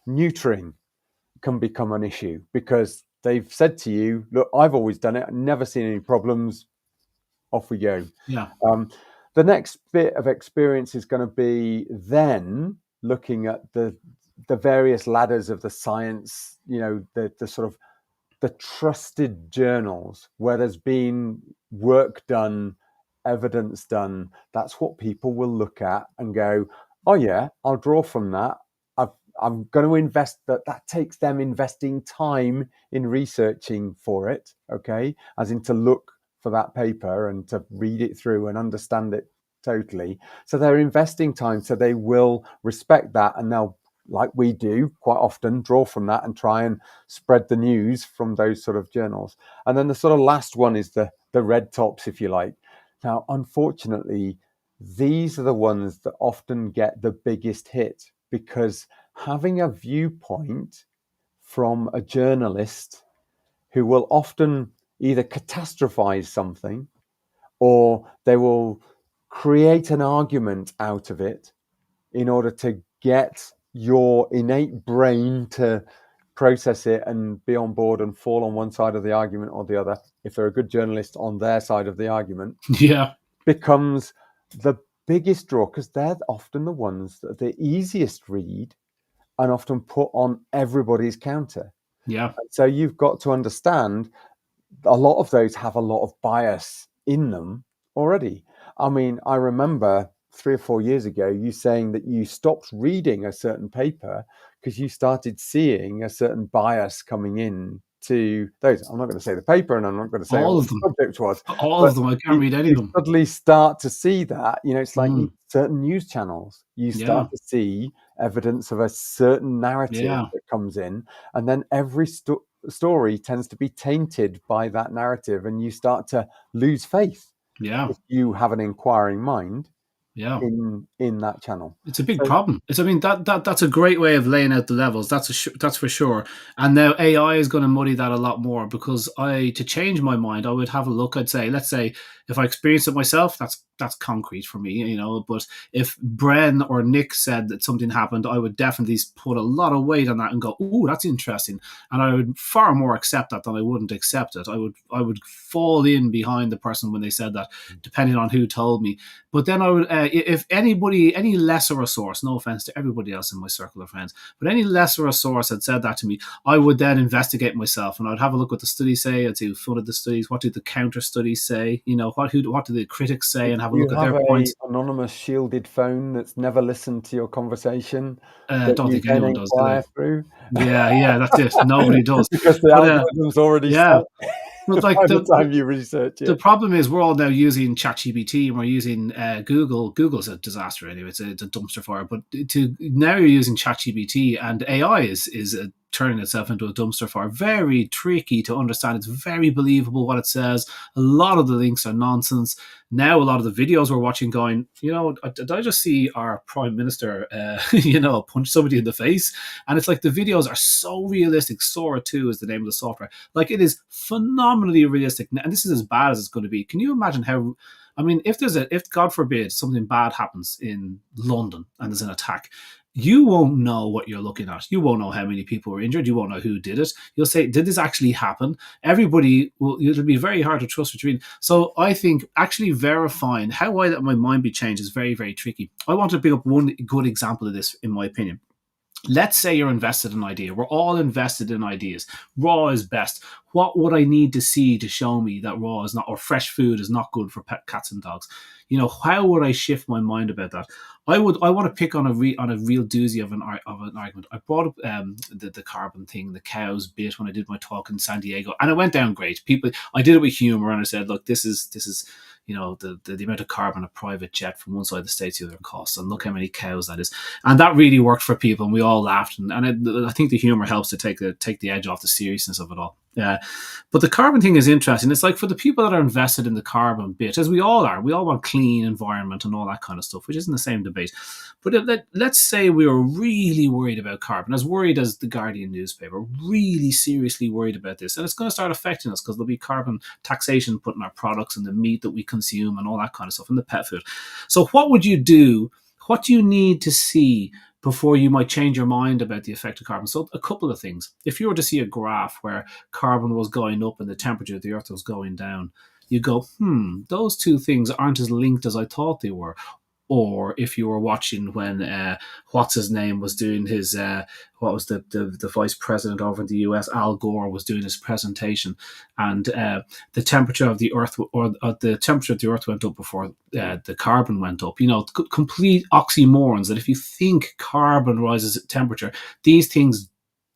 B: neutering can become an issue because they've said to you, "Look, I've always done it. I've never seen any problems. Off we go." The next bit of experience is going to be then looking at the various ladders of the science. The sort of the trusted journals where there's been work done, evidence done. That's what people will look at and go, oh yeah, I'll draw from that. I'm going to invest that takes them investing time in researching for it. Okay. As in to look for that paper and to read it through and understand it totally. So they're investing time. So they will respect that and they'll, like we do quite often, draw from that and try and spread the news from those sort of journals. And then the sort of last one is the red tops, if you like. Now, unfortunately, these are the ones that often get the biggest hit because having a viewpoint from a journalist who will often either catastrophize something or they will create an argument out of it in order to get your innate brain to process it and be on board and fall on one side of the argument or the other, if they're a good journalist on their side of the argument, becomes the biggest draw because they're often the ones that are the easiest read and often put on everybody's counter. So you've got to understand a lot of those have a lot of bias in them already. I mean, I remember 3 or 4 years ago you saying that you stopped reading a certain paper because you started seeing a certain bias coming in to those. I'm not going to say the paper, and I'm not going to say
A: All
B: what
A: of
B: the
A: them.
B: subject was,
A: All
B: but
A: of them. I can't read any
B: you
A: of them.
B: suddenly start to see that. It's like
A: Mm,
B: certain news channels. You start
A: yeah.
B: to see evidence of a certain narrative
A: Yeah.
B: that comes in, and then every story tends to be tainted by that narrative, and you start to lose faith
A: Yeah.
B: if you have an inquiring mind
A: Yeah.
B: in that channel.
A: It's a big
B: So
A: problem. I mean that's a great way of laying out the levels. That's for sure. And now AI is going to muddy that a lot more because to change my mind, I would have a look. I'd say, let's say, if I experience it myself, that's concrete for me. But if Bren or Nick said that something happened, I would definitely put a lot of weight on that and go, "Ooh, that's interesting," and I would far more accept that than I wouldn't accept it. I would fall in behind the person when they said that, depending on who told me. But then I would, if anybody, any lesser a source, no offense to everybody else in my circle of friends, but any lesser a source had said that to me, I would then investigate myself and I'd have a look what the studies say. I'd see who funded the studies, what do the counter studies say, what do the critics say, and have a
B: you
A: look at
B: have
A: their
B: a
A: points.
B: anonymous shielded phone that's never listened to your conversation
A: I
B: that
A: don't
B: you
A: think
B: then
A: anyone does, do they?
B: inquire through
A: Yeah, yeah, that's it. Nobody does.
B: because the
A: But
B: algorithm's already
A: yeah,
B: set
A: but like
B: by the time you research
A: the
B: it.
A: problem is we're all now using ChatGPT and we're using Google. Google's a disaster anyway. It's a dumpster fire. But now you're using ChatGPT and AI is turning itself into a dumpster fire. Very tricky to understand. It's very believable what it says. A lot of the links are nonsense. Now a lot of the videos we're watching going, did I just see our prime minister, punch somebody in the face? And it's like the videos are so realistic. Sora 2 is the name of the software. Like it is phenomenally realistic, and this is as bad as it's going to be. Can you imagine how? I mean, if God forbid something bad happens in London and there's an attack, you won't know what you're looking at. You won't know how many people were injured. You won't know who did it. You'll say, "Did this actually happen?" Everybody will. It'll be very hard to trust what you read. So I think actually verifying how I let my mind be changed is very, very tricky. I want to pick up one good example of this, in my opinion. Let's say you're invested in an idea. We're all invested in ideas. Raw is best. What would I need to see to show me that raw is not, or fresh food is not good for pet cats and dogs? How would I shift my mind about that? I want to pick on a real doozy of an argument. I brought up the carbon thing, the cows bit, when I did my talk in San Diego, and it went down great. I did it with humor, and I said, look, this is the amount of carbon a private jet from one side of the states to the other costs, and look how many cows that is. And that really worked for people, and we all laughed. And I think the humor helps to take the edge off the seriousness of it all. Yeah, but the carbon thing is interesting. It's like for the people that are invested in the carbon bit, as we all are, we all want clean environment and all that kind of stuff, which isn't the same debate. But let's say we were really worried about carbon, as worried as the Guardian newspaper, really seriously worried about this, and it's going to start affecting us because there'll be carbon taxation put in our products and the meat that we consume and all that kind of stuff, and the pet food. So what would you do? What do you need to see before you might change your mind about the effect of carbon? So a couple of things. If you were to see a graph where carbon was going up and the temperature of the earth was going down, you go, those two things aren't as linked as I thought they were. Or if you were watching when what's his name was doing his what was the vice president over in the US, Al Gore, was doing his presentation, and the temperature of the earth, or the temperature of the earth, went up before the carbon went up. Complete oxymorons. That if you think carbon rises at temperature, these things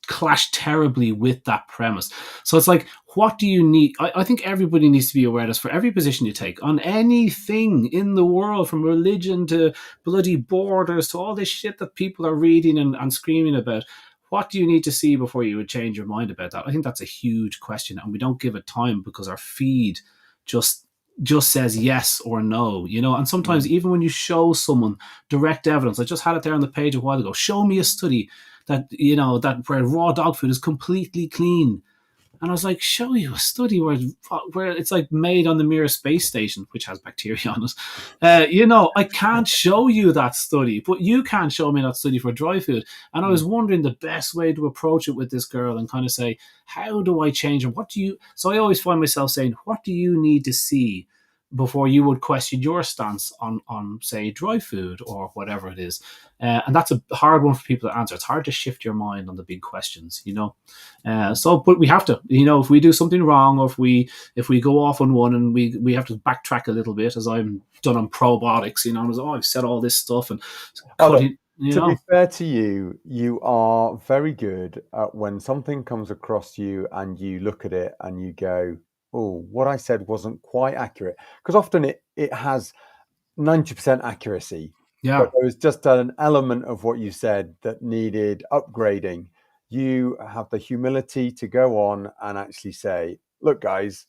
A: clash terribly with that premise. So it's like, what do you need? I think everybody needs to be aware of this for every position you take on anything in the world, from religion to bloody borders to all this shit that people are reading and screaming about. What do you need to see before you would change your mind about that? I think that's a huge question, and we don't give it time because our feed just says yes or no, and sometimes even when you show someone direct evidence, I just had it there on the page a while ago, show me a study that where raw dog food is completely clean. And I was like, show you a study where it's like made on the Mir space station, which has bacteria on it. I can't show you that study, but you can't show me that study for dry food. And I was wondering the best way to approach it with this girl and kind of say, how do I change her? So I always find myself saying, what do you need to see before you would question your stance on say dry food or whatever it is. And that's a hard one for people to answer. It's hard to shift your mind on the big questions, you know. But we have to, you know, if we do something wrong, or if we go off on one, and we have to backtrack a little bit, as I've done on probiotics, you know, and I've said all this stuff and cutting, you
B: to
A: know.
B: be fair to you, you are very good at when something comes across you and you look at it and you go, oh, what I said wasn't quite accurate. Because often it has 90% accuracy, but
A: Yeah.
B: there was just an element of what you said that needed upgrading. You have the humility to go on and actually say, look, guys,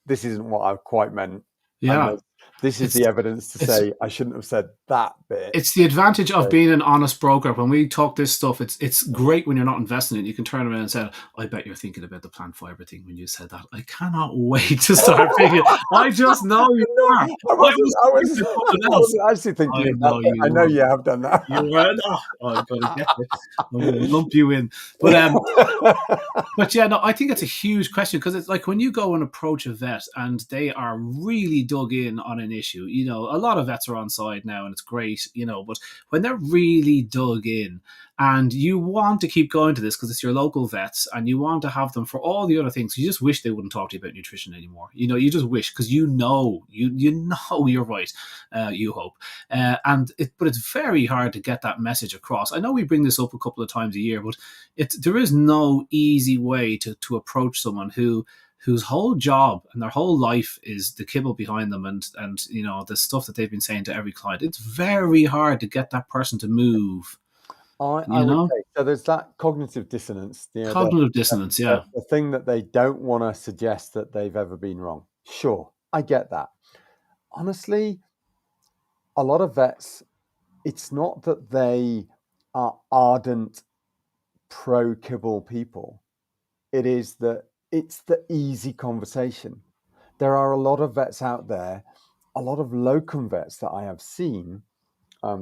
B: this isn't what I quite meant. And
A: Yeah.
B: this is
A: It's
B: the evidence to
A: it's
B: say I shouldn't have said that bit.
A: it's the advantage of
B: So,
A: being an honest broker. When we talk this stuff, it's great when you're not investing in it. You can turn around and say, I bet you're thinking about the plant fiber thing when you said that. I cannot wait to start thinking. I just know you are.
B: I wasn't. I
A: Thinking
B: was.
A: something
B: I
A: else.
B: wasn't actually thinking
A: I
B: of that,
A: know
B: but
A: you
B: I know
A: were.
B: you have done that.
A: You were. Oh, I'm gonna get you. I'm gonna lump you in. But yeah, no, I think it's a huge question, because it's like when you go and approach a vet and they are really dug in on an issue, you know, a lot of vets are on side now and it's great, you know, but when they're really dug in and you want to keep going to this because it's your local vets and you want to have them for all the other things, you just wish they wouldn't talk to you about nutrition anymore. You know, you just wish, because you know you're right. You hope, but it's very hard to get that message across. I know we bring this up a couple of times a year, but there is no easy way to approach someone whose whole job and their whole life is the kibble behind them, and you know, the stuff that they've been saying to every client. It's very hard to get that person to move.
B: I
A: You
B: would
A: know,
B: say so. There's that cognitive dissonance. You know,
A: cognitive dissonance. Yeah,
B: the thing that they don't want to suggest that they've ever been wrong. Sure, I get that. Honestly, a lot of vets, it's not that they are ardent pro kibble people. It is that it's the easy conversation. There are a lot of vets out there, a lot of locum vets that I have seen,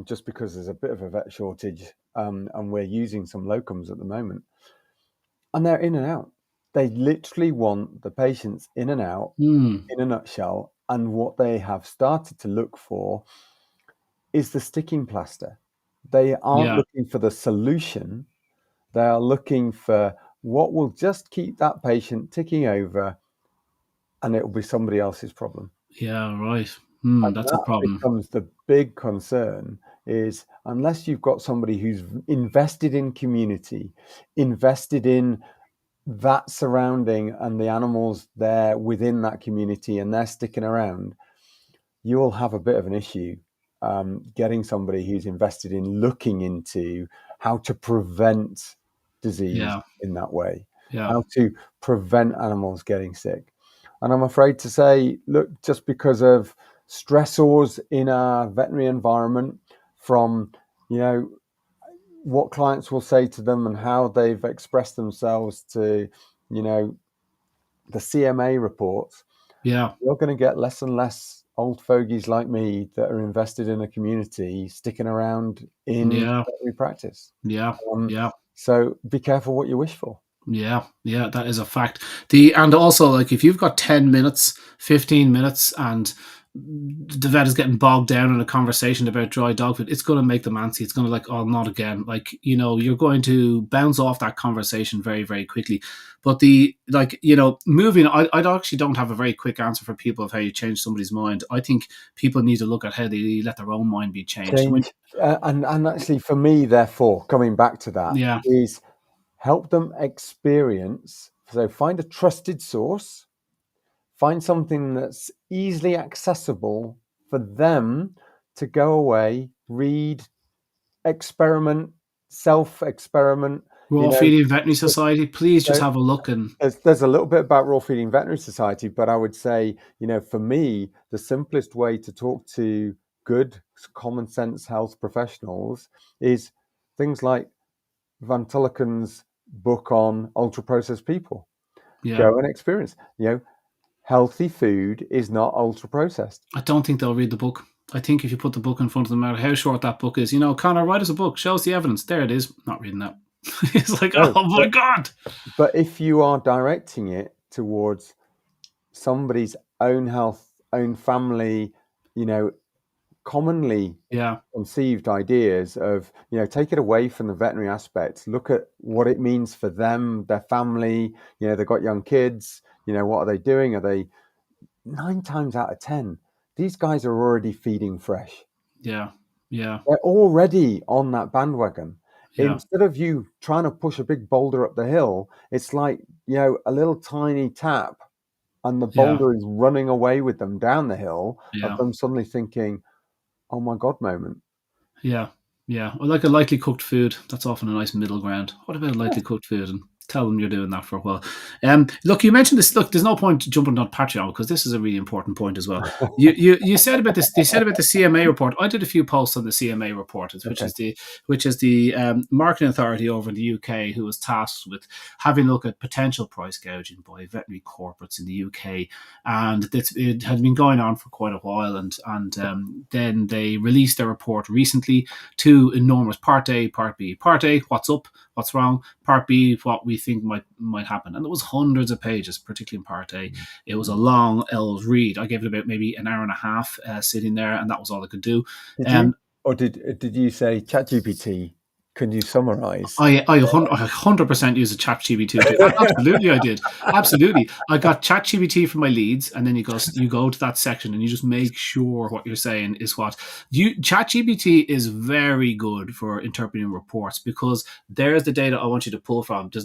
B: just because there's a bit of a vet shortage, and we're using some locums at the moment, and they're in and out. They literally want the patients in and out, in a nutshell. And what they have started to look for is the sticking plaster. They aren't
A: yeah,
B: looking for the solution. They are looking for what will just keep that patient ticking over, and it will be somebody else's problem.
A: yeah. Right.
B: And
A: That's a
B: that
A: problem.
B: becomes the big concern, is unless you've got somebody who's invested in community, invested in that surrounding and the animals there within that community, and they're sticking around, you will have a bit of an issue getting somebody who's invested in looking into how to prevent disease
A: Yeah,
B: in that way,
A: yeah,
B: how to prevent animals getting sick. And I'm afraid to say, look, just because of stressors in our veterinary environment, from, you know, what clients will say to them and how they've expressed themselves to, you know, the CMA reports,
A: yeah,
B: you're going to get less and less old fogies like me that are invested in a community sticking around in
A: yeah,
B: veterinary practice.
A: yeah,
B: Um,
A: yeah.
B: so be careful what you wish for.
A: Yeah, yeah, that is a fact. And also, like, if you've got 10 minutes, 15 minutes, and the vet is getting bogged down in a conversation about dry dog food, it's going to make them antsy. It's going to, like, oh, not again. Like, you know, you're going to bounce off that conversation very, very quickly. But moving, I actually don't have a very quick answer for people of how you change somebody's mind. I think people need to look at how they let their own mind be changed.
B: Change. And actually, for me, therefore, coming back to that,
A: Yeah,
B: is help them experience. So find a trusted source, find something that's easily accessible for them to go away, read, experiment, self experiment. You
A: Raw
B: know,
A: Feeding Veterinary Society, please just
B: so
A: have a look. And
B: there's a little bit about Raw Feeding Veterinary Society, but I would say, you know, for me, the simplest way to talk to good, common sense health professionals is things like Van Tulleken's book on ultra processed people.
A: yeah,
B: Go and experience. You know, healthy food is not ultra processed.
A: I don't think they'll read the book. I think if you put the book in front of them, no matter how short that book is, you know, Conor, write us a book, show us the evidence. There it is. Not reading that. It's like,
B: No,
A: oh my God.
B: but if you are directing it towards somebody's own health own family, commonly
A: Yeah.
B: conceived ideas of, take it away from the veterinary aspect, look at what it means for them, their family, they've got young kids, what are they doing? Are they 9 times out of 10, these guys are already feeding fresh.
A: Yeah. Yeah.
B: They're already on that bandwagon.
A: Yeah.
B: Instead of you trying to push a big boulder up the hill, it's like, a little tiny tap and the
A: Yeah.
B: boulder is running away with them down the hill of
A: Yeah.
B: them suddenly thinking, oh my God moment.
A: Yeah. Yeah. Or like a lightly cooked food. That's often a nice middle ground. What about lightly cooked food? And tell them you're doing that for a while. Look, you mentioned this. Look, there's no point jumping on Patreon because this is a really important point as well. You said about this. They said about the CMA report. I did a few posts on the CMA report, which
B: Okay.
A: is the marketing authority over in the UK, who was tasked with having a look at potential price gouging by veterinary corporates in the UK, and it had been going on for quite a while. And then they released their report recently. Two enormous: Part A, Part B. Part A, what's up, what's wrong. Part B, what we think might happen. And it was hundreds of pages, particularly in Part A. It was a long old read. I gave it about maybe an hour and a half sitting there, and that was all I could do.
B: Did you, or did you say ChatGPT? Can you summarize?
A: I 100% use a ChatGPT. Absolutely, I did. Absolutely, I got ChatGPT for my leads, and then you go to that section, and you just make sure what you're saying is what you. ChatGPT is very good for interpreting reports because there's the data I want you to pull from. There's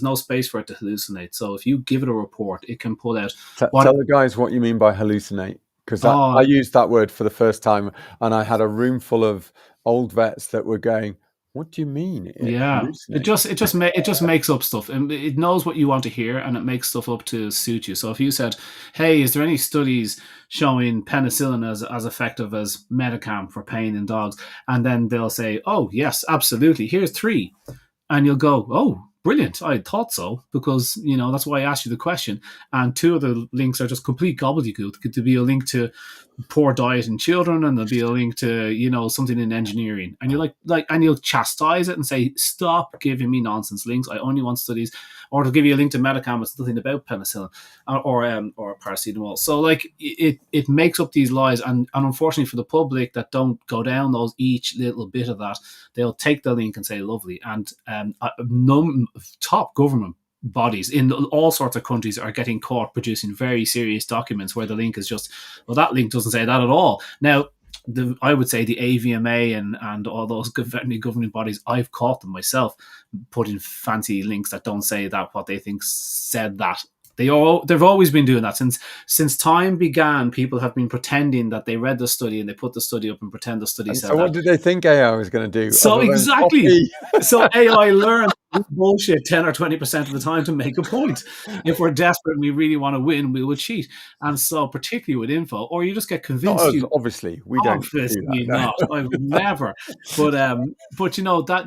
A: no space for it to hallucinate. So if you give it a report, it can pull out.
B: Tell the guys what you mean by hallucinate, because I used that word for the first time, and I had a room full of old vets that were going, what do you mean?
A: It just makes up stuff, and it knows what you want to hear, and it makes stuff up to suit you. So if you said, "Hey, is there any studies showing penicillin as effective as Metacam for pain in dogs?" and then they'll say, "Oh yes, absolutely. Here's 3," and you'll go, "Oh, brilliant! I thought so," because that's why I asked you the question. And 2 of the links are just complete gobbledygook. Could be a link to poor diet in children, and there'll be a link to something in engineering, and you're and you'll chastise it and say, stop giving me nonsense links, I only want studies. Or to give you a link to Metacam, it's nothing about penicillin or paracetamol. So it makes up these lies, and unfortunately for the public that don't go down those each little bit of that, they'll take the link and say lovely. And top government bodies in all sorts of countries are getting caught producing very serious documents where the link is just, well, that link doesn't say that at all. Now, I would say the AVMA and all those veterinary governing bodies, I've caught them myself putting fancy links that don't say that what they think said that. They've always been doing that since time began. People have been pretending that they read the study and they put the study up and pretend the study said that.
B: So what did they think AI was going to do?
A: So exactly. So AI learns bullshit 10 or 20% of the time to make a point. If we're desperate and we really want to win, we will cheat. And so particularly with info, or you just get convinced.
B: Not us, obviously, we don't do that.
A: Not. I would never. But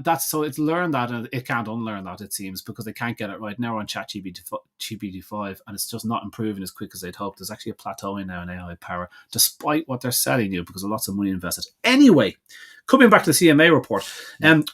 A: that's so it's learned that, and it can't unlearn that, it seems, because they can't get it right. Now we're on ChatGPT-5, and it's just not improving as quick as they'd hoped. There's actually a plateauing now in AI power, despite what they're selling you, because lots of money invested. Anyway, coming back to the CMA report,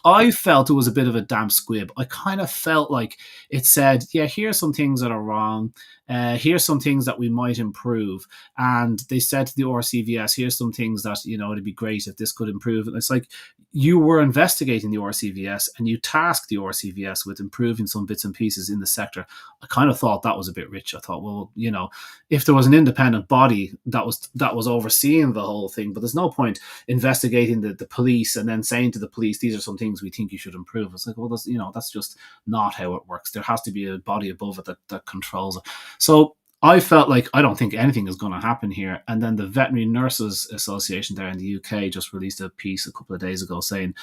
A: I felt it was a bit of a damp squib. I kind of felt like it said, yeah, here's some things that are wrong. Here's some things that we might improve. And they said to the RCVS, here's some things that, it'd be great if this could improve. And it's like, you were investigating the RCVS and you tasked the RCVS with improving some bits and pieces in the sector. I kind of thought that was a bit rich. I thought, well, if there was an independent body that was overseeing the whole thing, but there's no point investigating the police and then saying to the police, these are some things we think you should improve. It's like, well, that's just not how it works. There has to be a body above it that controls it. So I felt like I don't think anything is going to happen here. And then the Veterinary Nurses Association there in the UK just released a piece a couple of days ago saying,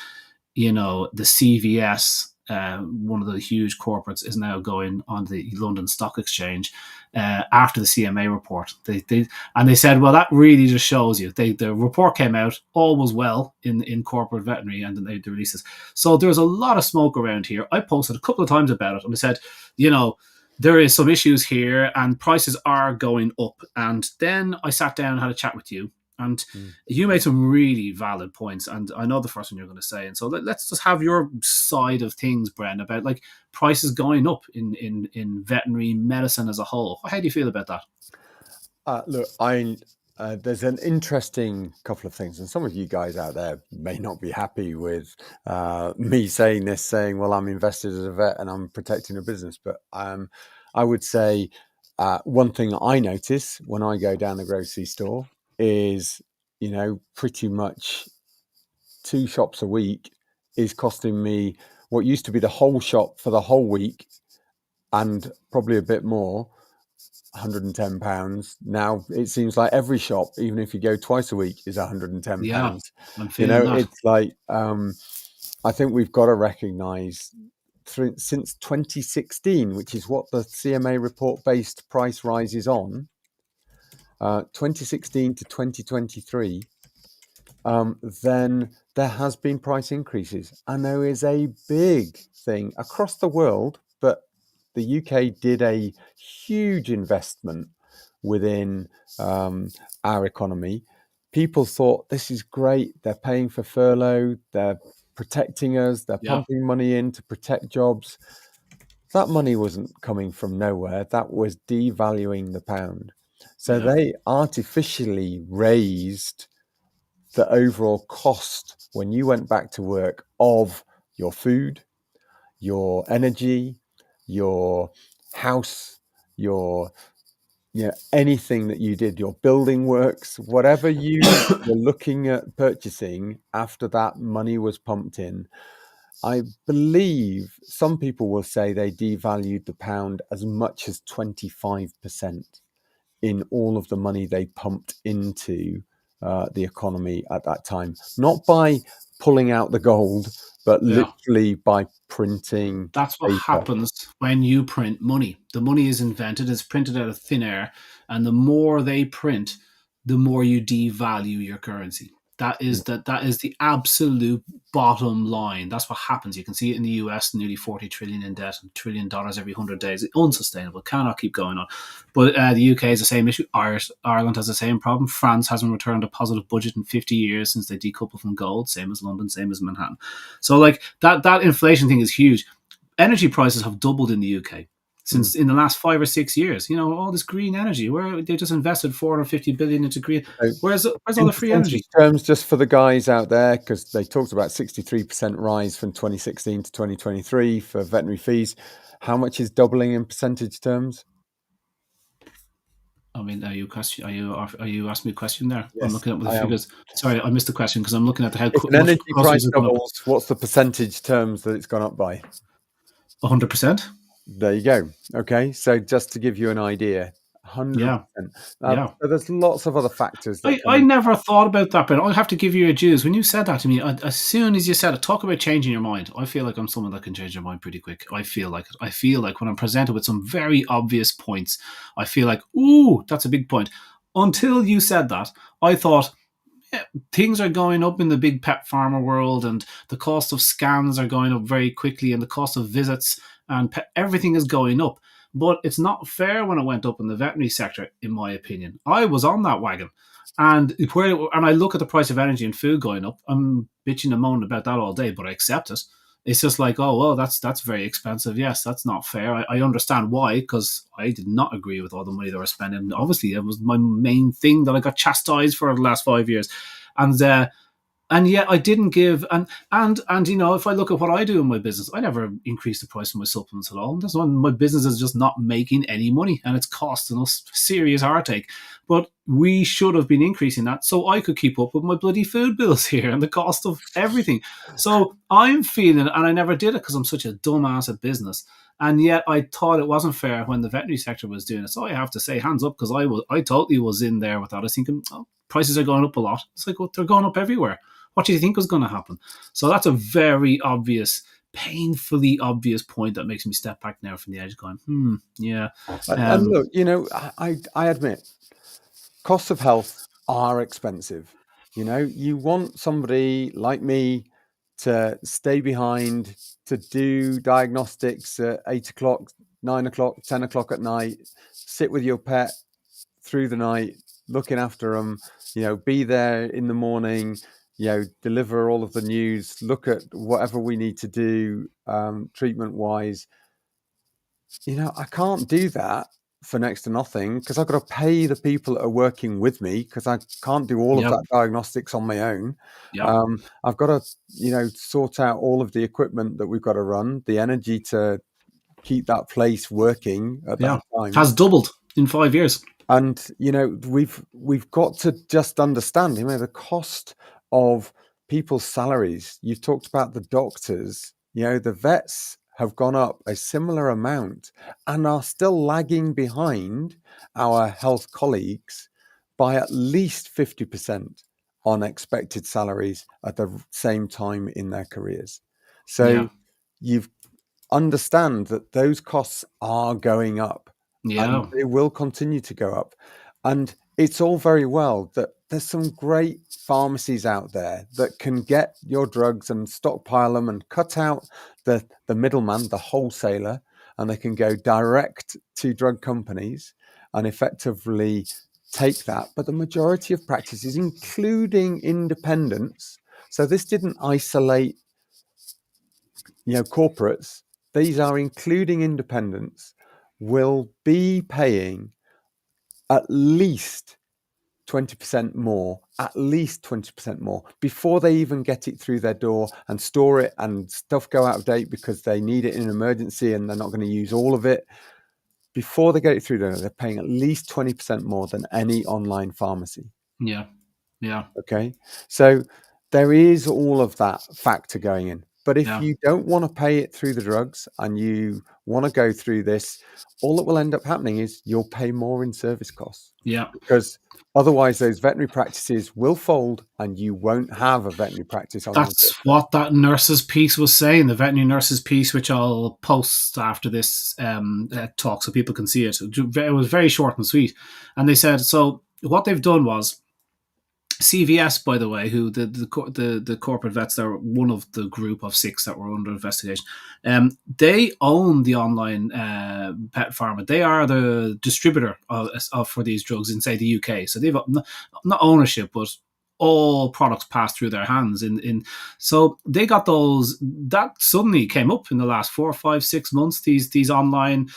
A: the CVS, one of the huge corporates, is now going on the London Stock Exchange after the CMA report. They said, well, that really just shows you. The report came out, all was well in corporate veterinary, and then they released this. So there's a lot of smoke around here. I posted a couple of times about it, and I said, there is some issues here and prices are going up. And then I sat down and had a chat with you, and you made some really valid points. And I know the first one you're going to say. And so let's just have your side of things, Bren, about like prices going up in veterinary medicine as a whole. How do you feel about that?
B: Look, I there's an interesting couple of things, and some of you guys out there may not be happy with me saying this, saying, well, I'm invested as a vet and I'm protecting a business. But I would say one thing I notice when I go down the grocery store is, pretty much 2 shops a week is costing me what used to be the whole shop for the whole week and probably a bit more, £110. Now it seems like every shop, even if you go twice a week, is
A: Yeah,
B: £110.
A: I'm feeling that.
B: It's like I think we've got to recognise since 2016, which is what the CMA report based price rise is on, 2016 to 2023, then there has been price increases, and there is a big thing across the world, but the UK did a huge investment within our economy. People thought, this is great. They're paying for furlough. They're protecting us. They're
A: Yeah,
B: pumping money in to protect jobs. That money wasn't coming from nowhere. That was devaluing the pound. So
A: yeah,
B: they artificially raised the overall cost when you went back to work of your food, your energy, your house, your anything that you did, your building works, whatever you were looking at purchasing after that money was pumped in. I believe some people will say they devalued the pound as much as 25% in all of the money they pumped into the economy at that time. Not by pulling out the gold, but
A: yeah.
B: literally by printing
A: That's what
B: paper.
A: happens when you print money. The money is invented, it's printed out of thin air, and the more they print, the more you devalue your currency. That is the absolute bottom line. That's what happens. You can see it in the US, nearly 40 trillion in debt, and $1 trillion every 100 days. It's unsustainable. Cannot keep going on. But the UK has the same issue. Ireland has the same problem. France hasn't returned a positive budget in 50 years since they decoupled from gold. Same as London, same as Manhattan. So like that inflation thing is huge. Energy prices have doubled in the UK
B: Mm.
A: since in the last 5 or 6 years. All this green energy, where they just invested 450 billion into green.
B: So
A: Where's all
B: in
A: the free
B: percentage
A: energy?
B: terms, just for the guys out there, because they talked about 63% rise from 2016 to 2023 for veterinary fees. How much is doubling in percentage terms?
A: I mean, are you asking me a question there? I'm
B: Yes,
A: looking at the
B: I am.
A: figures. Sorry, I missed the question because I'm looking at how
B: If an
A: much
B: energy
A: groceries
B: price
A: have gone up.
B: doubles, what's the percentage terms that it's gone up by?
A: 100%.
B: There you go. Okay, so just to give you an idea,
A: Yeah,
B: 100%.
A: yeah.
B: So there's lots of other factors that come
A: I
B: in.
A: never thought about that, but I have to give you your dues. When you said that to me, as soon as you said it, talk about changing your mind. I feel like I'm someone that can change your mind pretty quick. I feel like it. I feel like when I'm presented with some very obvious points, I feel like, ooh, that's a big point. Until you said that, I thought, yeah, things are going up in the big pet farmer world, and the cost of scans are going up very quickly, and the cost of visits and everything is going up. But it's not fair when it went up in the veterinary sector, in my opinion. I was on that wagon. And I look at the price of energy and food going up. I'm bitching and moaning about that all day, but I accept it. It's just like, oh well, that's very expensive. Yes, that's not fair. I understand why, because I did not agree with all the money they were spending. Obviously, it was my main thing that I got chastised for the last 5 years, and yet I didn't give. And if I look at what I do in my business, I never increase the price of my supplements at all. That's one. My business is just not making any money, and it's costing us serious heartache. But we should have been increasing that so I could keep up with my bloody food bills here and the cost of everything. So I'm feeling, and I never did it because I'm such a dumbass at business. And yet I thought it wasn't fair when the veterinary sector was doing it. So I have to say, hands up, because I totally was in there with that. I was thinking, oh, prices are going up a lot. It's like, well, they're going up everywhere. What do you think was going to happen? So that's a very obvious, painfully obvious point that makes me step back now from the edge, going, yeah.
B: And look, I admit costs of health are expensive. You want somebody like me to stay behind to do diagnostics at 8 o'clock, 9 o'clock, 10 o'clock at night, sit with your pet through the night, looking after them, be there in the morning, deliver all of the news, look at whatever we need to do treatment wise. I can't do that for next to nothing because I've got to pay the people that are working with me because I can't do all of that diagnostics on my own. I've got to, sort out all of the equipment that we've got to run, the energy to keep that place working at that time.
A: Has doubled in 5 years.
B: And, we've got to just understand, the cost of people's salaries. You've talked about the doctors, the vets have gone up a similar amount and are still lagging behind our health colleagues by at least 50% on expected salaries at the same time in their careers. So you've understand that those costs are going up and they will continue to go up. And it's all very well that there's some great pharmacies out there that can get your drugs and stockpile them and cut out the middleman, the wholesaler, and they can go direct to drug companies and effectively take that. But the majority of practices, including independents, so this didn't isolate, corporates, these are including independents, will be paying at least 20% more, before they even get it through their door and store it and stuff go out of date because they need it in an emergency and they're not going to use all of it. Before they get it through there, they're paying at least 20% more than any online pharmacy.
A: Yeah.
B: Okay. So there is all of that factor going in. But if you don't want to pay it through the drugs and you want to go through this, all that will end up happening is you'll pay more in service costs.
A: Yeah.
B: Because otherwise those veterinary practices will fold and you won't have a veterinary practice on
A: That's what that nurses piece was saying, the veterinary nurses piece, which I'll post after this talk so people can see it. It was very short and sweet. And they said, so what they've done was, CVS, by the way, who the corporate vets, they're one of the group of 6 that were under investigation. They own the online pet pharma. They are the distributor for these drugs in, say, the UK. So they've not ownership, but all products pass through their hands. So they got those. That suddenly came up in the last 4, 5, 6 months. These online.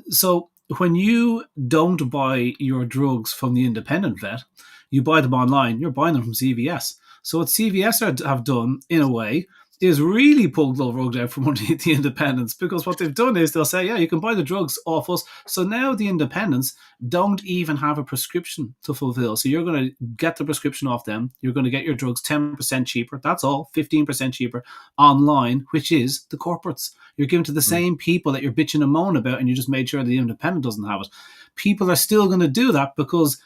A: So when you don't buy your drugs from the independent vet, you buy them online, you're buying them from CVS. So what CVS have done, in a way, is really pulled the rug out from underneath the independents, because what they've done is they'll say, yeah, you can buy the drugs off us. So now the independents don't even have a prescription to fulfill. So you're going to get the prescription off them. You're going to get your drugs 10% cheaper. That's all, 15% cheaper online, which is the corporates. You're giving to the same people that you're bitching and moaning about, and you just made sure the independent doesn't have it. People are still going to do that because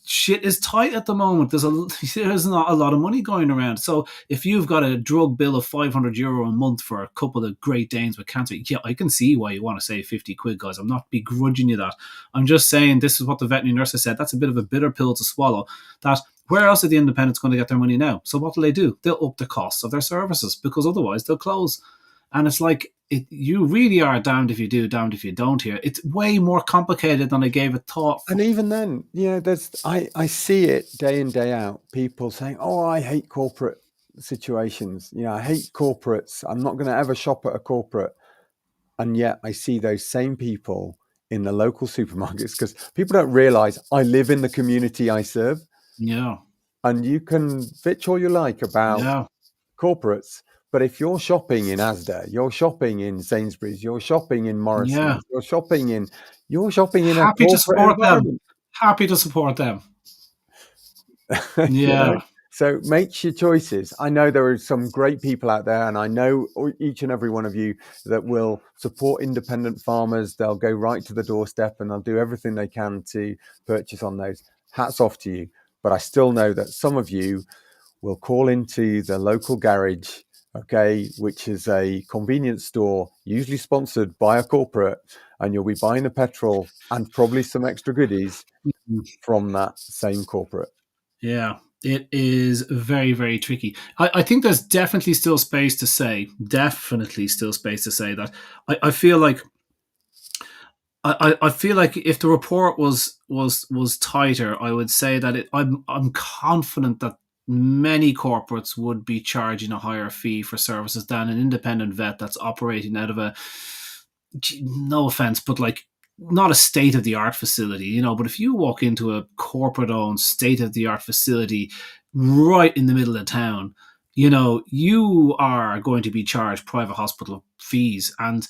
A: shit is tight at the moment. There's not a lot of money going around. So if you've got a drug bill of €500 a month for a couple of Great Danes with cancer, yeah, I can see why you want to save 50 quid, guys. I'm not begrudging you that. I'm just saying this is what the veterinary nurse has said. That's a bit of a bitter pill to swallow. That where else are the independents going to get their money now? So what do? They'll up the costs of their services, because otherwise they'll close. And it's like, you really are damned if you do, damned if you don't here. It's way more complicated than I gave it thought.
B: And even then, I see it day in, day out. People saying, oh, I hate corporate situations. I hate corporates. I'm not going to ever shop at a corporate. And yet I see those same people in the local supermarkets, because people don't realize I live in the community I serve.
A: Yeah.
B: And you can bitch all you like about corporates, but if you're shopping in Asda, you're shopping in Sainsbury's, you're shopping in Morrison's, you're shopping in a corporate environment.
A: Happy to support them. Yeah.
B: So make your choices. I know there are some great people out there, and I know each and every one of you that will support independent farmers. They'll go right to the doorstep and they'll do everything they can to purchase on those. Hats off to you. But I still know that some of you will call into the local garage, which is a convenience store, usually sponsored by a corporate, and you'll be buying the petrol and probably some extra goodies from that same corporate.
A: Yeah, it is very, very tricky. I think there's definitely still space to say that I feel like I feel like if the report was tighter, I would say that I'm confident that many corporates would be charging a higher fee for services than an independent vet that's operating out of no offense, but like not a state of the art facility, you know, but if you walk into a corporate owned state of the art facility right in the middle of town, you know, you are going to be charged private hospital fees, and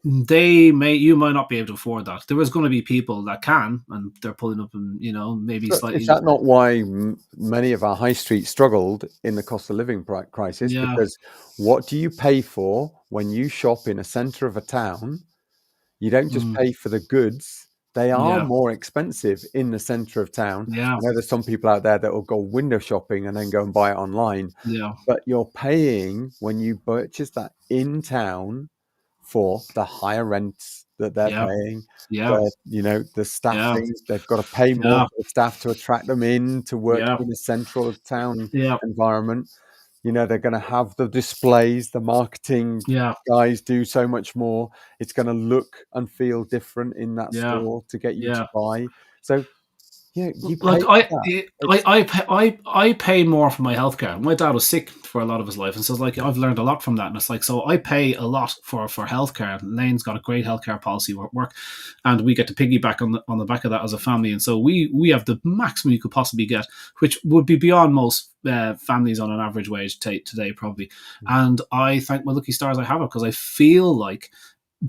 A: you might not be able to afford that. There is going to be people that can, and they're pulling up, and you know, maybe
B: So is
A: slightly.
B: that not why many of our high streets struggled in the cost of living crisis?
A: Yeah.
B: Because what do you pay for when you shop in a centre of a town? You don't just
A: Mm,
B: pay for the goods. They are
A: yeah.
B: more expensive in the centre of town.
A: Yeah.
B: I know there's some people out there that will go window shopping and then go and buy it online,
A: Yeah.
B: but you're paying when you purchase that in town for the higher rents that they're
A: Yeah.
B: paying,
A: Yeah.
B: the
A: Yeah.
B: staffing. They've got to pay more
A: Yeah.
B: for the staff to attract them in to work
A: Yeah.
B: in a central town
A: Yeah.
B: environment. They're going to have the displays, the marketing
A: Yeah.
B: guys do so much more. It's going to look and feel different in that
A: Yeah.
B: store to get you to
A: Yeah.
B: buy. So, you
A: Like
B: pay for that. It's
A: I pay more for my healthcare. My dad was sick for a lot of his life, and so like I've learned a lot from that. And it's like, so I pay a lot for healthcare. Lane's got a great healthcare policy at work, and we get to piggyback on the back of that as a family. And so we have the maximum you could possibly get, which would be beyond most families on an average wage today probably. And I thank my lucky stars I have it, because I feel like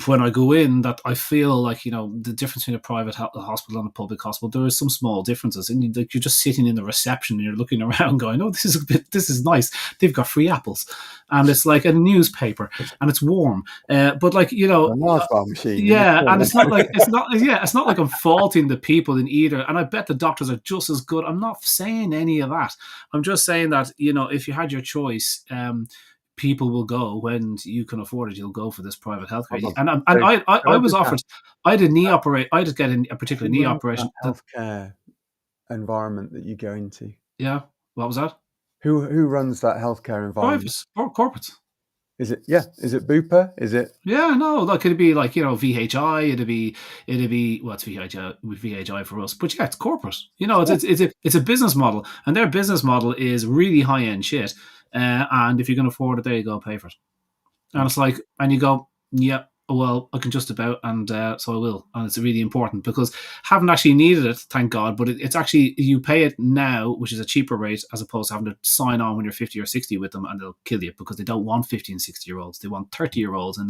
A: when I go in, that I feel like, you know, the difference between a private hospital and a public hospital, there is some small differences, and you're just sitting in the reception and you're looking around going, oh, this is nice, they've got free apples, and it's like a newspaper, and it's warm, but like, you know,
B: a Mars bar machine in the
A: yeah, and
B: corner.
A: it's not like I'm faulting the people in either, and I bet the doctors are just as good. I'm not saying any of that. I'm just saying that, you know, if you had your choice, people will go when you can afford it. You'll go for this private healthcare,
B: Hold on.
A: and
B: So can
A: I
B: I
A: was
B: just
A: offered.
B: ask,
A: I had a knee operate. I just get a particular
B: who
A: knee
B: runs that
A: operation.
B: healthcare environment that you go into?
A: Yeah, what was that?
B: Who runs that healthcare environment?
A: Privates or corporates?
B: Is it Bupa? Is it
A: Yeah, no, like it'd be like, you know, VHI. It'd be what's VHI for us, but yeah, it's corporate. You know, it's a business model, and their business model is really high end shit. And if you can afford it, there you go, pay for it. And it's like, and you go, yeah, well, I can just about, and so I will. And it's really important, because haven't actually needed it, thank God. But it's actually, you pay it now, which is a cheaper rate, as opposed to having to sign on when you're 50 or 60 with them, and they'll kill you, because they don't want 50 and 60-year-olds. They want 30-year-olds.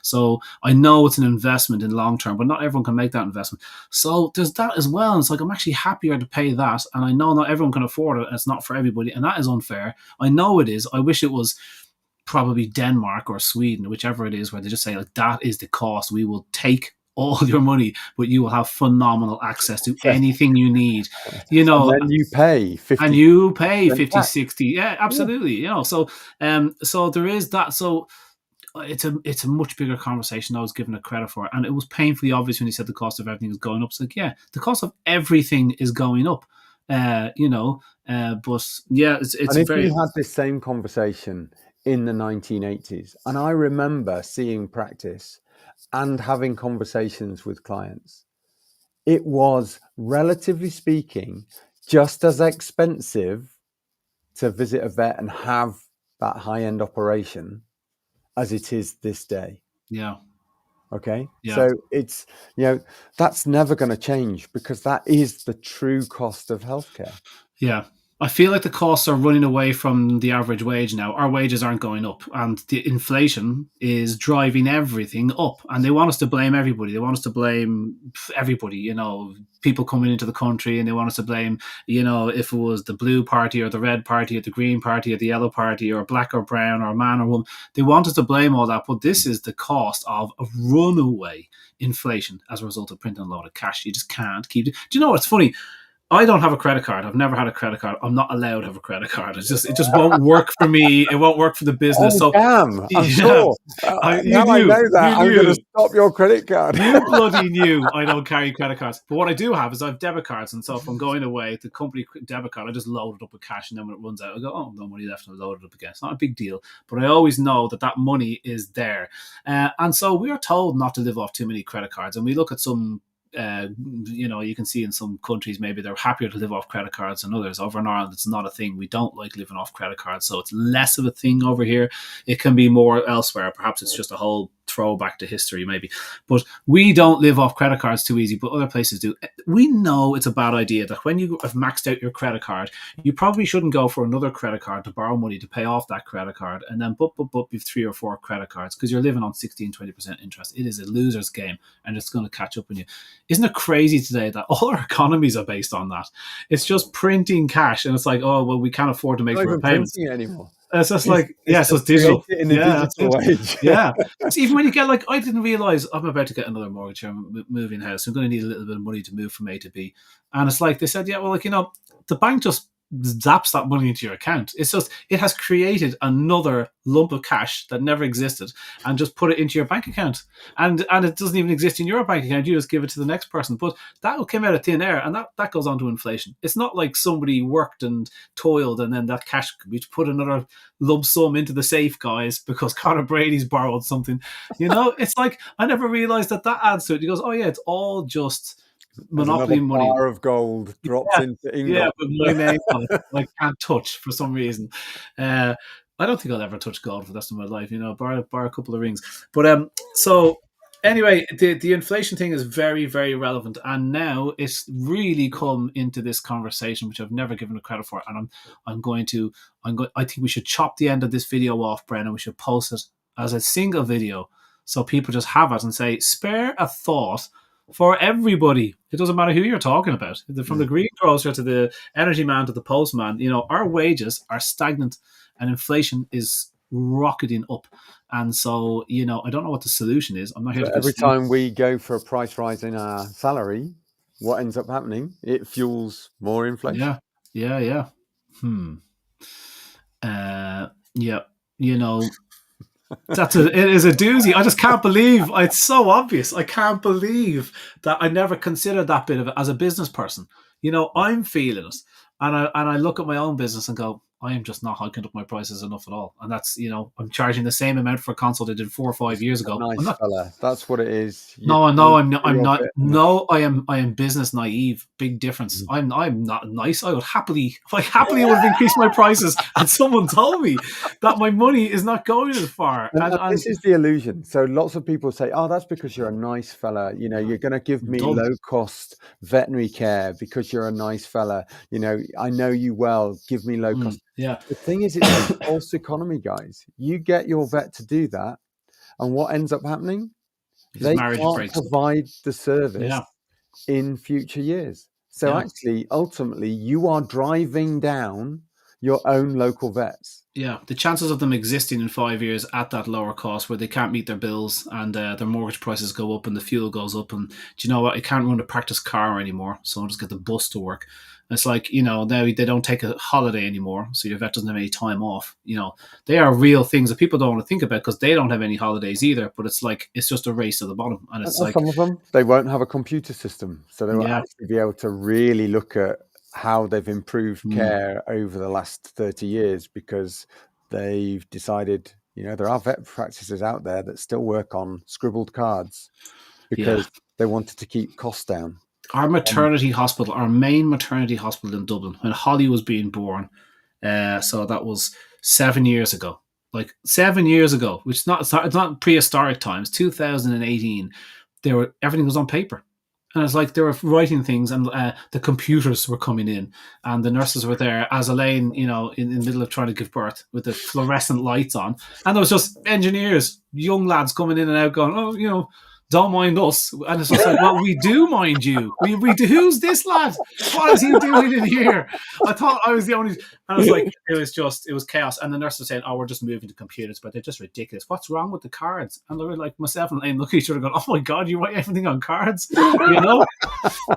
A: So I know it's an investment in long term, but not everyone can make that investment. So there's that as well. And it's like, I'm actually happier to pay that. And I know not everyone can afford it. And it's not for everybody. And that is unfair. I know it is. I wish it was probably Denmark or Sweden, whichever it is, where they just say, like, that is the cost. We will take all your money, but you will have phenomenal access to anything you need, you know,
B: and then you pay 50
A: and you pay 50,
B: tax.
A: 60. Yeah, absolutely. You know, so there is that. So it's a much bigger conversation I was given it credit for. And it was painfully obvious when he said the cost of everything is going up. It's like, yeah, the cost of everything is going up. But yeah, it's
B: And if
A: very.
B: you had this same conversation in the 1980s, and I remember seeing practice and having conversations with clients, it was, relatively speaking, just as expensive to visit a vet and have that high-end operation as it is this day.
A: Yeah.
B: Okay.
A: Yeah.
B: So it's, that's never going to change, because that is the true cost of healthcare.
A: Yeah. I feel like the costs are running away from the average wage now. Our wages aren't going up, and the inflation is driving everything up. And they want us to blame everybody. They want us to blame everybody, you know, people coming into the country, and they want us to blame, you know, if it was the blue party or the red party or the green party or the yellow party or black or brown or man or woman. They want us to blame all that. But this is the cost of a runaway inflation as a result of printing a lot of cash. You just can't keep it. Do you know what's funny? I don't have a credit card. I've never had a credit card. I'm not allowed to have a credit card. It just won't work for me. It won't work for the business.
B: Oh,
A: so
B: damn! I'm sure. Now I know that. I'm going to stop your credit card.
A: You bloody knew I don't carry credit cards. But what I do have is I have debit cards. And so if I'm going away, the company debit card, I just load it up with cash. And then when it runs out, I go, oh, no money left. And I load it up again. It's not a big deal. But I always know that money is there. And so we are told not to live off too many credit cards. And we look at some, you can see in some countries maybe they're happier to live off credit cards than others. Over in Ireland, it's not a thing. We don't like living off credit cards, so it's less of a thing over here. It can be more elsewhere. Perhaps it's just a whole throwback to history, maybe. But we don't live off credit cards too easy, but other places do. We know it's a bad idea that when you have maxed out your credit card, you probably shouldn't go for another credit card to borrow money to pay off that credit card, and then you've 3 or 4 credit cards because you're living on 16-20% interest. It is a loser's game, and it's going to catch up on you. Isn't it crazy today that all our economies are based on that? It's just printing cash, and it's like, oh well, we can't afford to make for payments
B: anymore.
A: It's just like, yeah, so it's digital.
B: In a digital age.
A: Yeah. So even when you get like, I didn't realize I'm about to get another mortgage. I'm moving house. I'm going to need a little bit of money to move from A to B. And it's like, they said, yeah, well, like, the bank just zaps that money into your account. It's just, it has created another lump of cash that never existed and just put it into your bank account. And it doesn't even exist in your bank account. You just give it to the next person. But that came out of thin air, and that goes on to inflation. It's not like somebody worked and toiled and then that cash, we put another lump sum into the safe, guys, because Conor Brady's borrowed something. It's like, I never realized that adds to it. He goes, oh yeah, it's all just monopoly money.
B: Bar of gold drops into England.
A: Yeah, but my name on it, I can't touch for some reason. I don't think I'll ever touch gold for the rest of my life. Bar a couple of rings. But so anyway, the inflation thing is very, very relevant, and now it's really come into this conversation, which I've never given it credit for. And I think we should chop the end of this video off, Brennan. We should post it as a single video so people just have it and say, spare a thought for everybody. It doesn't matter who you're talking about. From the greengrocer to the energy man to the postman, our wages are stagnant and inflation is rocketing up. And so, I don't know what the solution is. I'm not here to
B: every time we go for a price rise in our salary, what ends up happening? It fuels more inflation.
A: Yeah. It is a doozy. I just can't believe it's so obvious. I can't believe that I never considered that bit of it as a business person. I'm feeling it, and I look at my own business and go, I am just not hiking up my prices enough at all. And that's, I'm charging the same amount for a console I did 4 or 5 years ago.
B: Nice fella. That's what it is.
A: I'm not. No, I am business naive. Big difference. I'm not nice. I would happily would have increased my prices, and someone told me that my money is not going as far.
B: And this is the illusion. So lots of people say, "Oh, that's because you're a nice fella. You're going to give me low cost veterinary care because you're a nice fella. I know you well. Give me low cost."
A: Yeah.
B: The thing is, it's a false economy, guys. You get your vet to do that, and what ends up happening? They can't provide the service in future years. So actually, ultimately, you are driving down your own local vets.
A: Yeah, the chances of them existing in 5 years at that lower cost where they can't meet their bills and their mortgage prices go up and the fuel goes up, and do you know what? I can't run a practice car anymore, so I'll just get the bus to work. It's like, now they don't take a holiday anymore, so your vet doesn't have any time off. They are real things that people don't want to think about because they don't have any holidays either, but it's like, it's just a race to the bottom. And it's like,
B: some of them, they won't have a computer system, so they won't actually be able to really look at how they've improved care over the last 30 years because they've decided, there are vet practices out there that still work on scribbled cards because they wanted to keep costs down.
A: Our maternity hospital, our main maternity hospital in Dublin, when Holly was being born, so that was 7 years ago. Like 7 years ago, which it's not prehistoric times, 2018. Everything was on paper. And it's like they were writing things, and the computers were coming in, and the nurses were there as Elaine, in the middle of trying to give birth with the fluorescent lights on. And there was just engineers, young lads coming in and out going, oh, don't mind us. And it's just like, well, we do mind you. We do. Who's this lad? What is he doing in here? I thought I was the only. And I was like, it was chaos. And the nurse was saying, oh, we're just moving to computers, but they're just ridiculous. What's wrong with the cards? And they were like, myself and Elaine look at each other going, oh my God, you write everything on cards?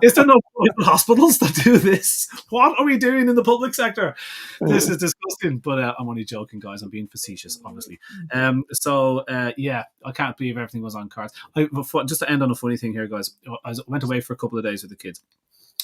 A: Is there no hospitals that do this? What are we doing in the public sector? This is disgusting. But I'm only joking, guys. I'm being facetious, obviously. I can't believe everything was on cards. Just to end on a funny thing here, guys. I went away for a couple of days with the kids.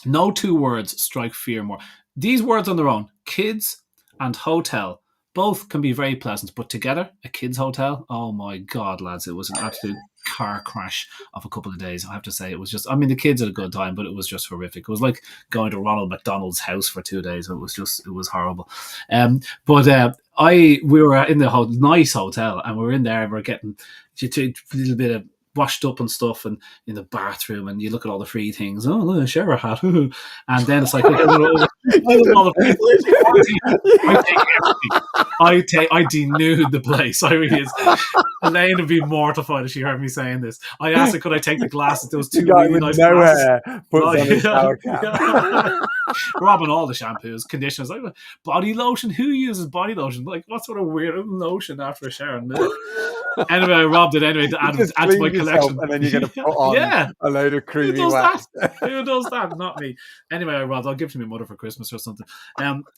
A: No 2 words strike fear more. These words on their own, kids and hotel, both can be very pleasant, but together, a kids' hotel, oh my God, lads, it was an absolute car crash of a couple of days. I have to say, it was just, I mean, the kids had a good time, but it was just horrific. It was like going to Ronald McDonald's house for 2 days. It was horrible. We were in the nice hotel, and we were in there, and we're getting a little bit of washed up and stuff, and in the bathroom, and you look at all the free things. Oh, look, a shower hat, and then it's like, okay, I denude the place. I really is. Elaine would be mortified if she heard me saying this. I asked her, could I take the glasses? There was two really nice glasses. Robbing all the shampoos, conditioners, like body lotion. Who uses body lotion? Like, what sort of weird lotion after a shower? Anyway, I robbed it anyway to add to my collection.
B: And then you're going to put on a load of creamy wax.
A: Who does that? Not me. Anyway, I robbed. I'll give it to my mother for Christmas or something.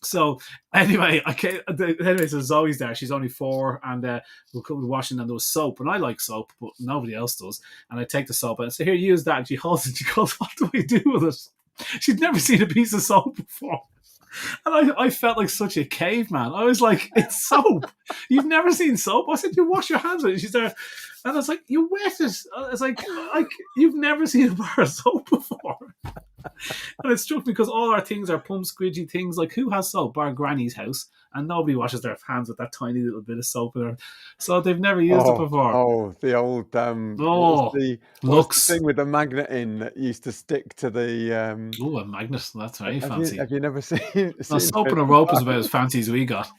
A: So anyway, so Zoe's there. She's only 4, and we're washing, and there was soap, and I like soap, but nobody else does. And I take the soap and I say, "Here, use that." And she holds it. She goes, "What do I do with it?" She'd never seen a piece of soap before. And I felt like such a caveman. I was like, "It's soap. You've never seen soap?" I said, "You wash your hands with it." She's there. And I was like, "You wet it." It's like you've never seen a bar of soap before. And it struck me because all our things are pump squidgy things. Like, who has soap? Bar Granny's house. And nobody washes their hands with that tiny little bit of soap in there. So they've never used it before.
B: Oh, the old Lux thing with the magnet in that used to stick to the
A: a magnet. That's very fancy.
B: Have you never seen
A: soap and a rope is about as fancy as we got.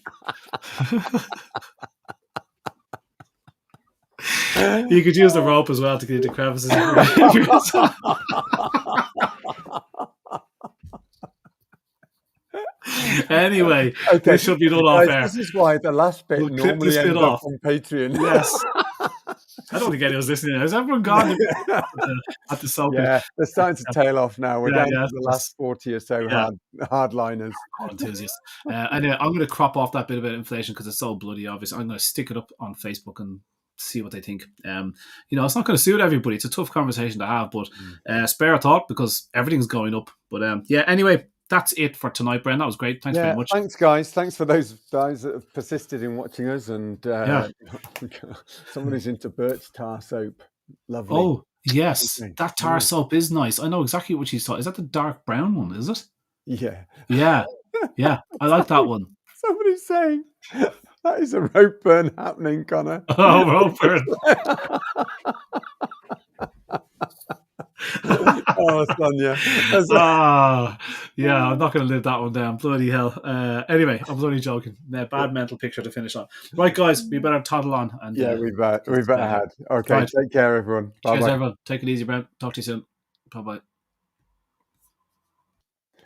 A: You could use the rope as well to get into crevices. Anyway, this should be done off air.
B: This is why the last bit normally ends up on Patreon.
A: Yes. I don't think anyone's listening. Has everyone gone at the soap?
B: Yeah, they're starting to tail off now. We're down to the last 40 or so hardliners.
A: Enthusiasts. Anyway, I'm going to crop off that bit about inflation because it's so bloody obvious. I'm going to stick it up on Facebook and see what they think. It's not going to suit everybody. It's a tough conversation to have, but spare a thought because everything's going up. But anyway, that's it for tonight, Bren. That was great. Thanks very much.
B: Thanks, guys. Thanks for those guys that have persisted in watching us. And someone who's into birch tar soap. Lovely.
A: Oh, yes. That tar soap is nice. I know exactly what she's talking. Is that the dark brown one, is it?
B: Yeah.
A: Yeah. Yeah. I like that one.
B: Somebody's saying that is a rope burn happening, Conor.
A: Oh, rope burn.
B: Oh, Sonia.
A: I'm not going to live that one down. Bloody hell. Anyway, I was only joking. Bad mental picture to finish on. Right, guys, we better toddle on. And
B: we better head. Okay, right. Take care, everyone. Bye-bye.
A: Cheers, everyone. Take it easy, Brent. Talk to you soon. Bye-bye.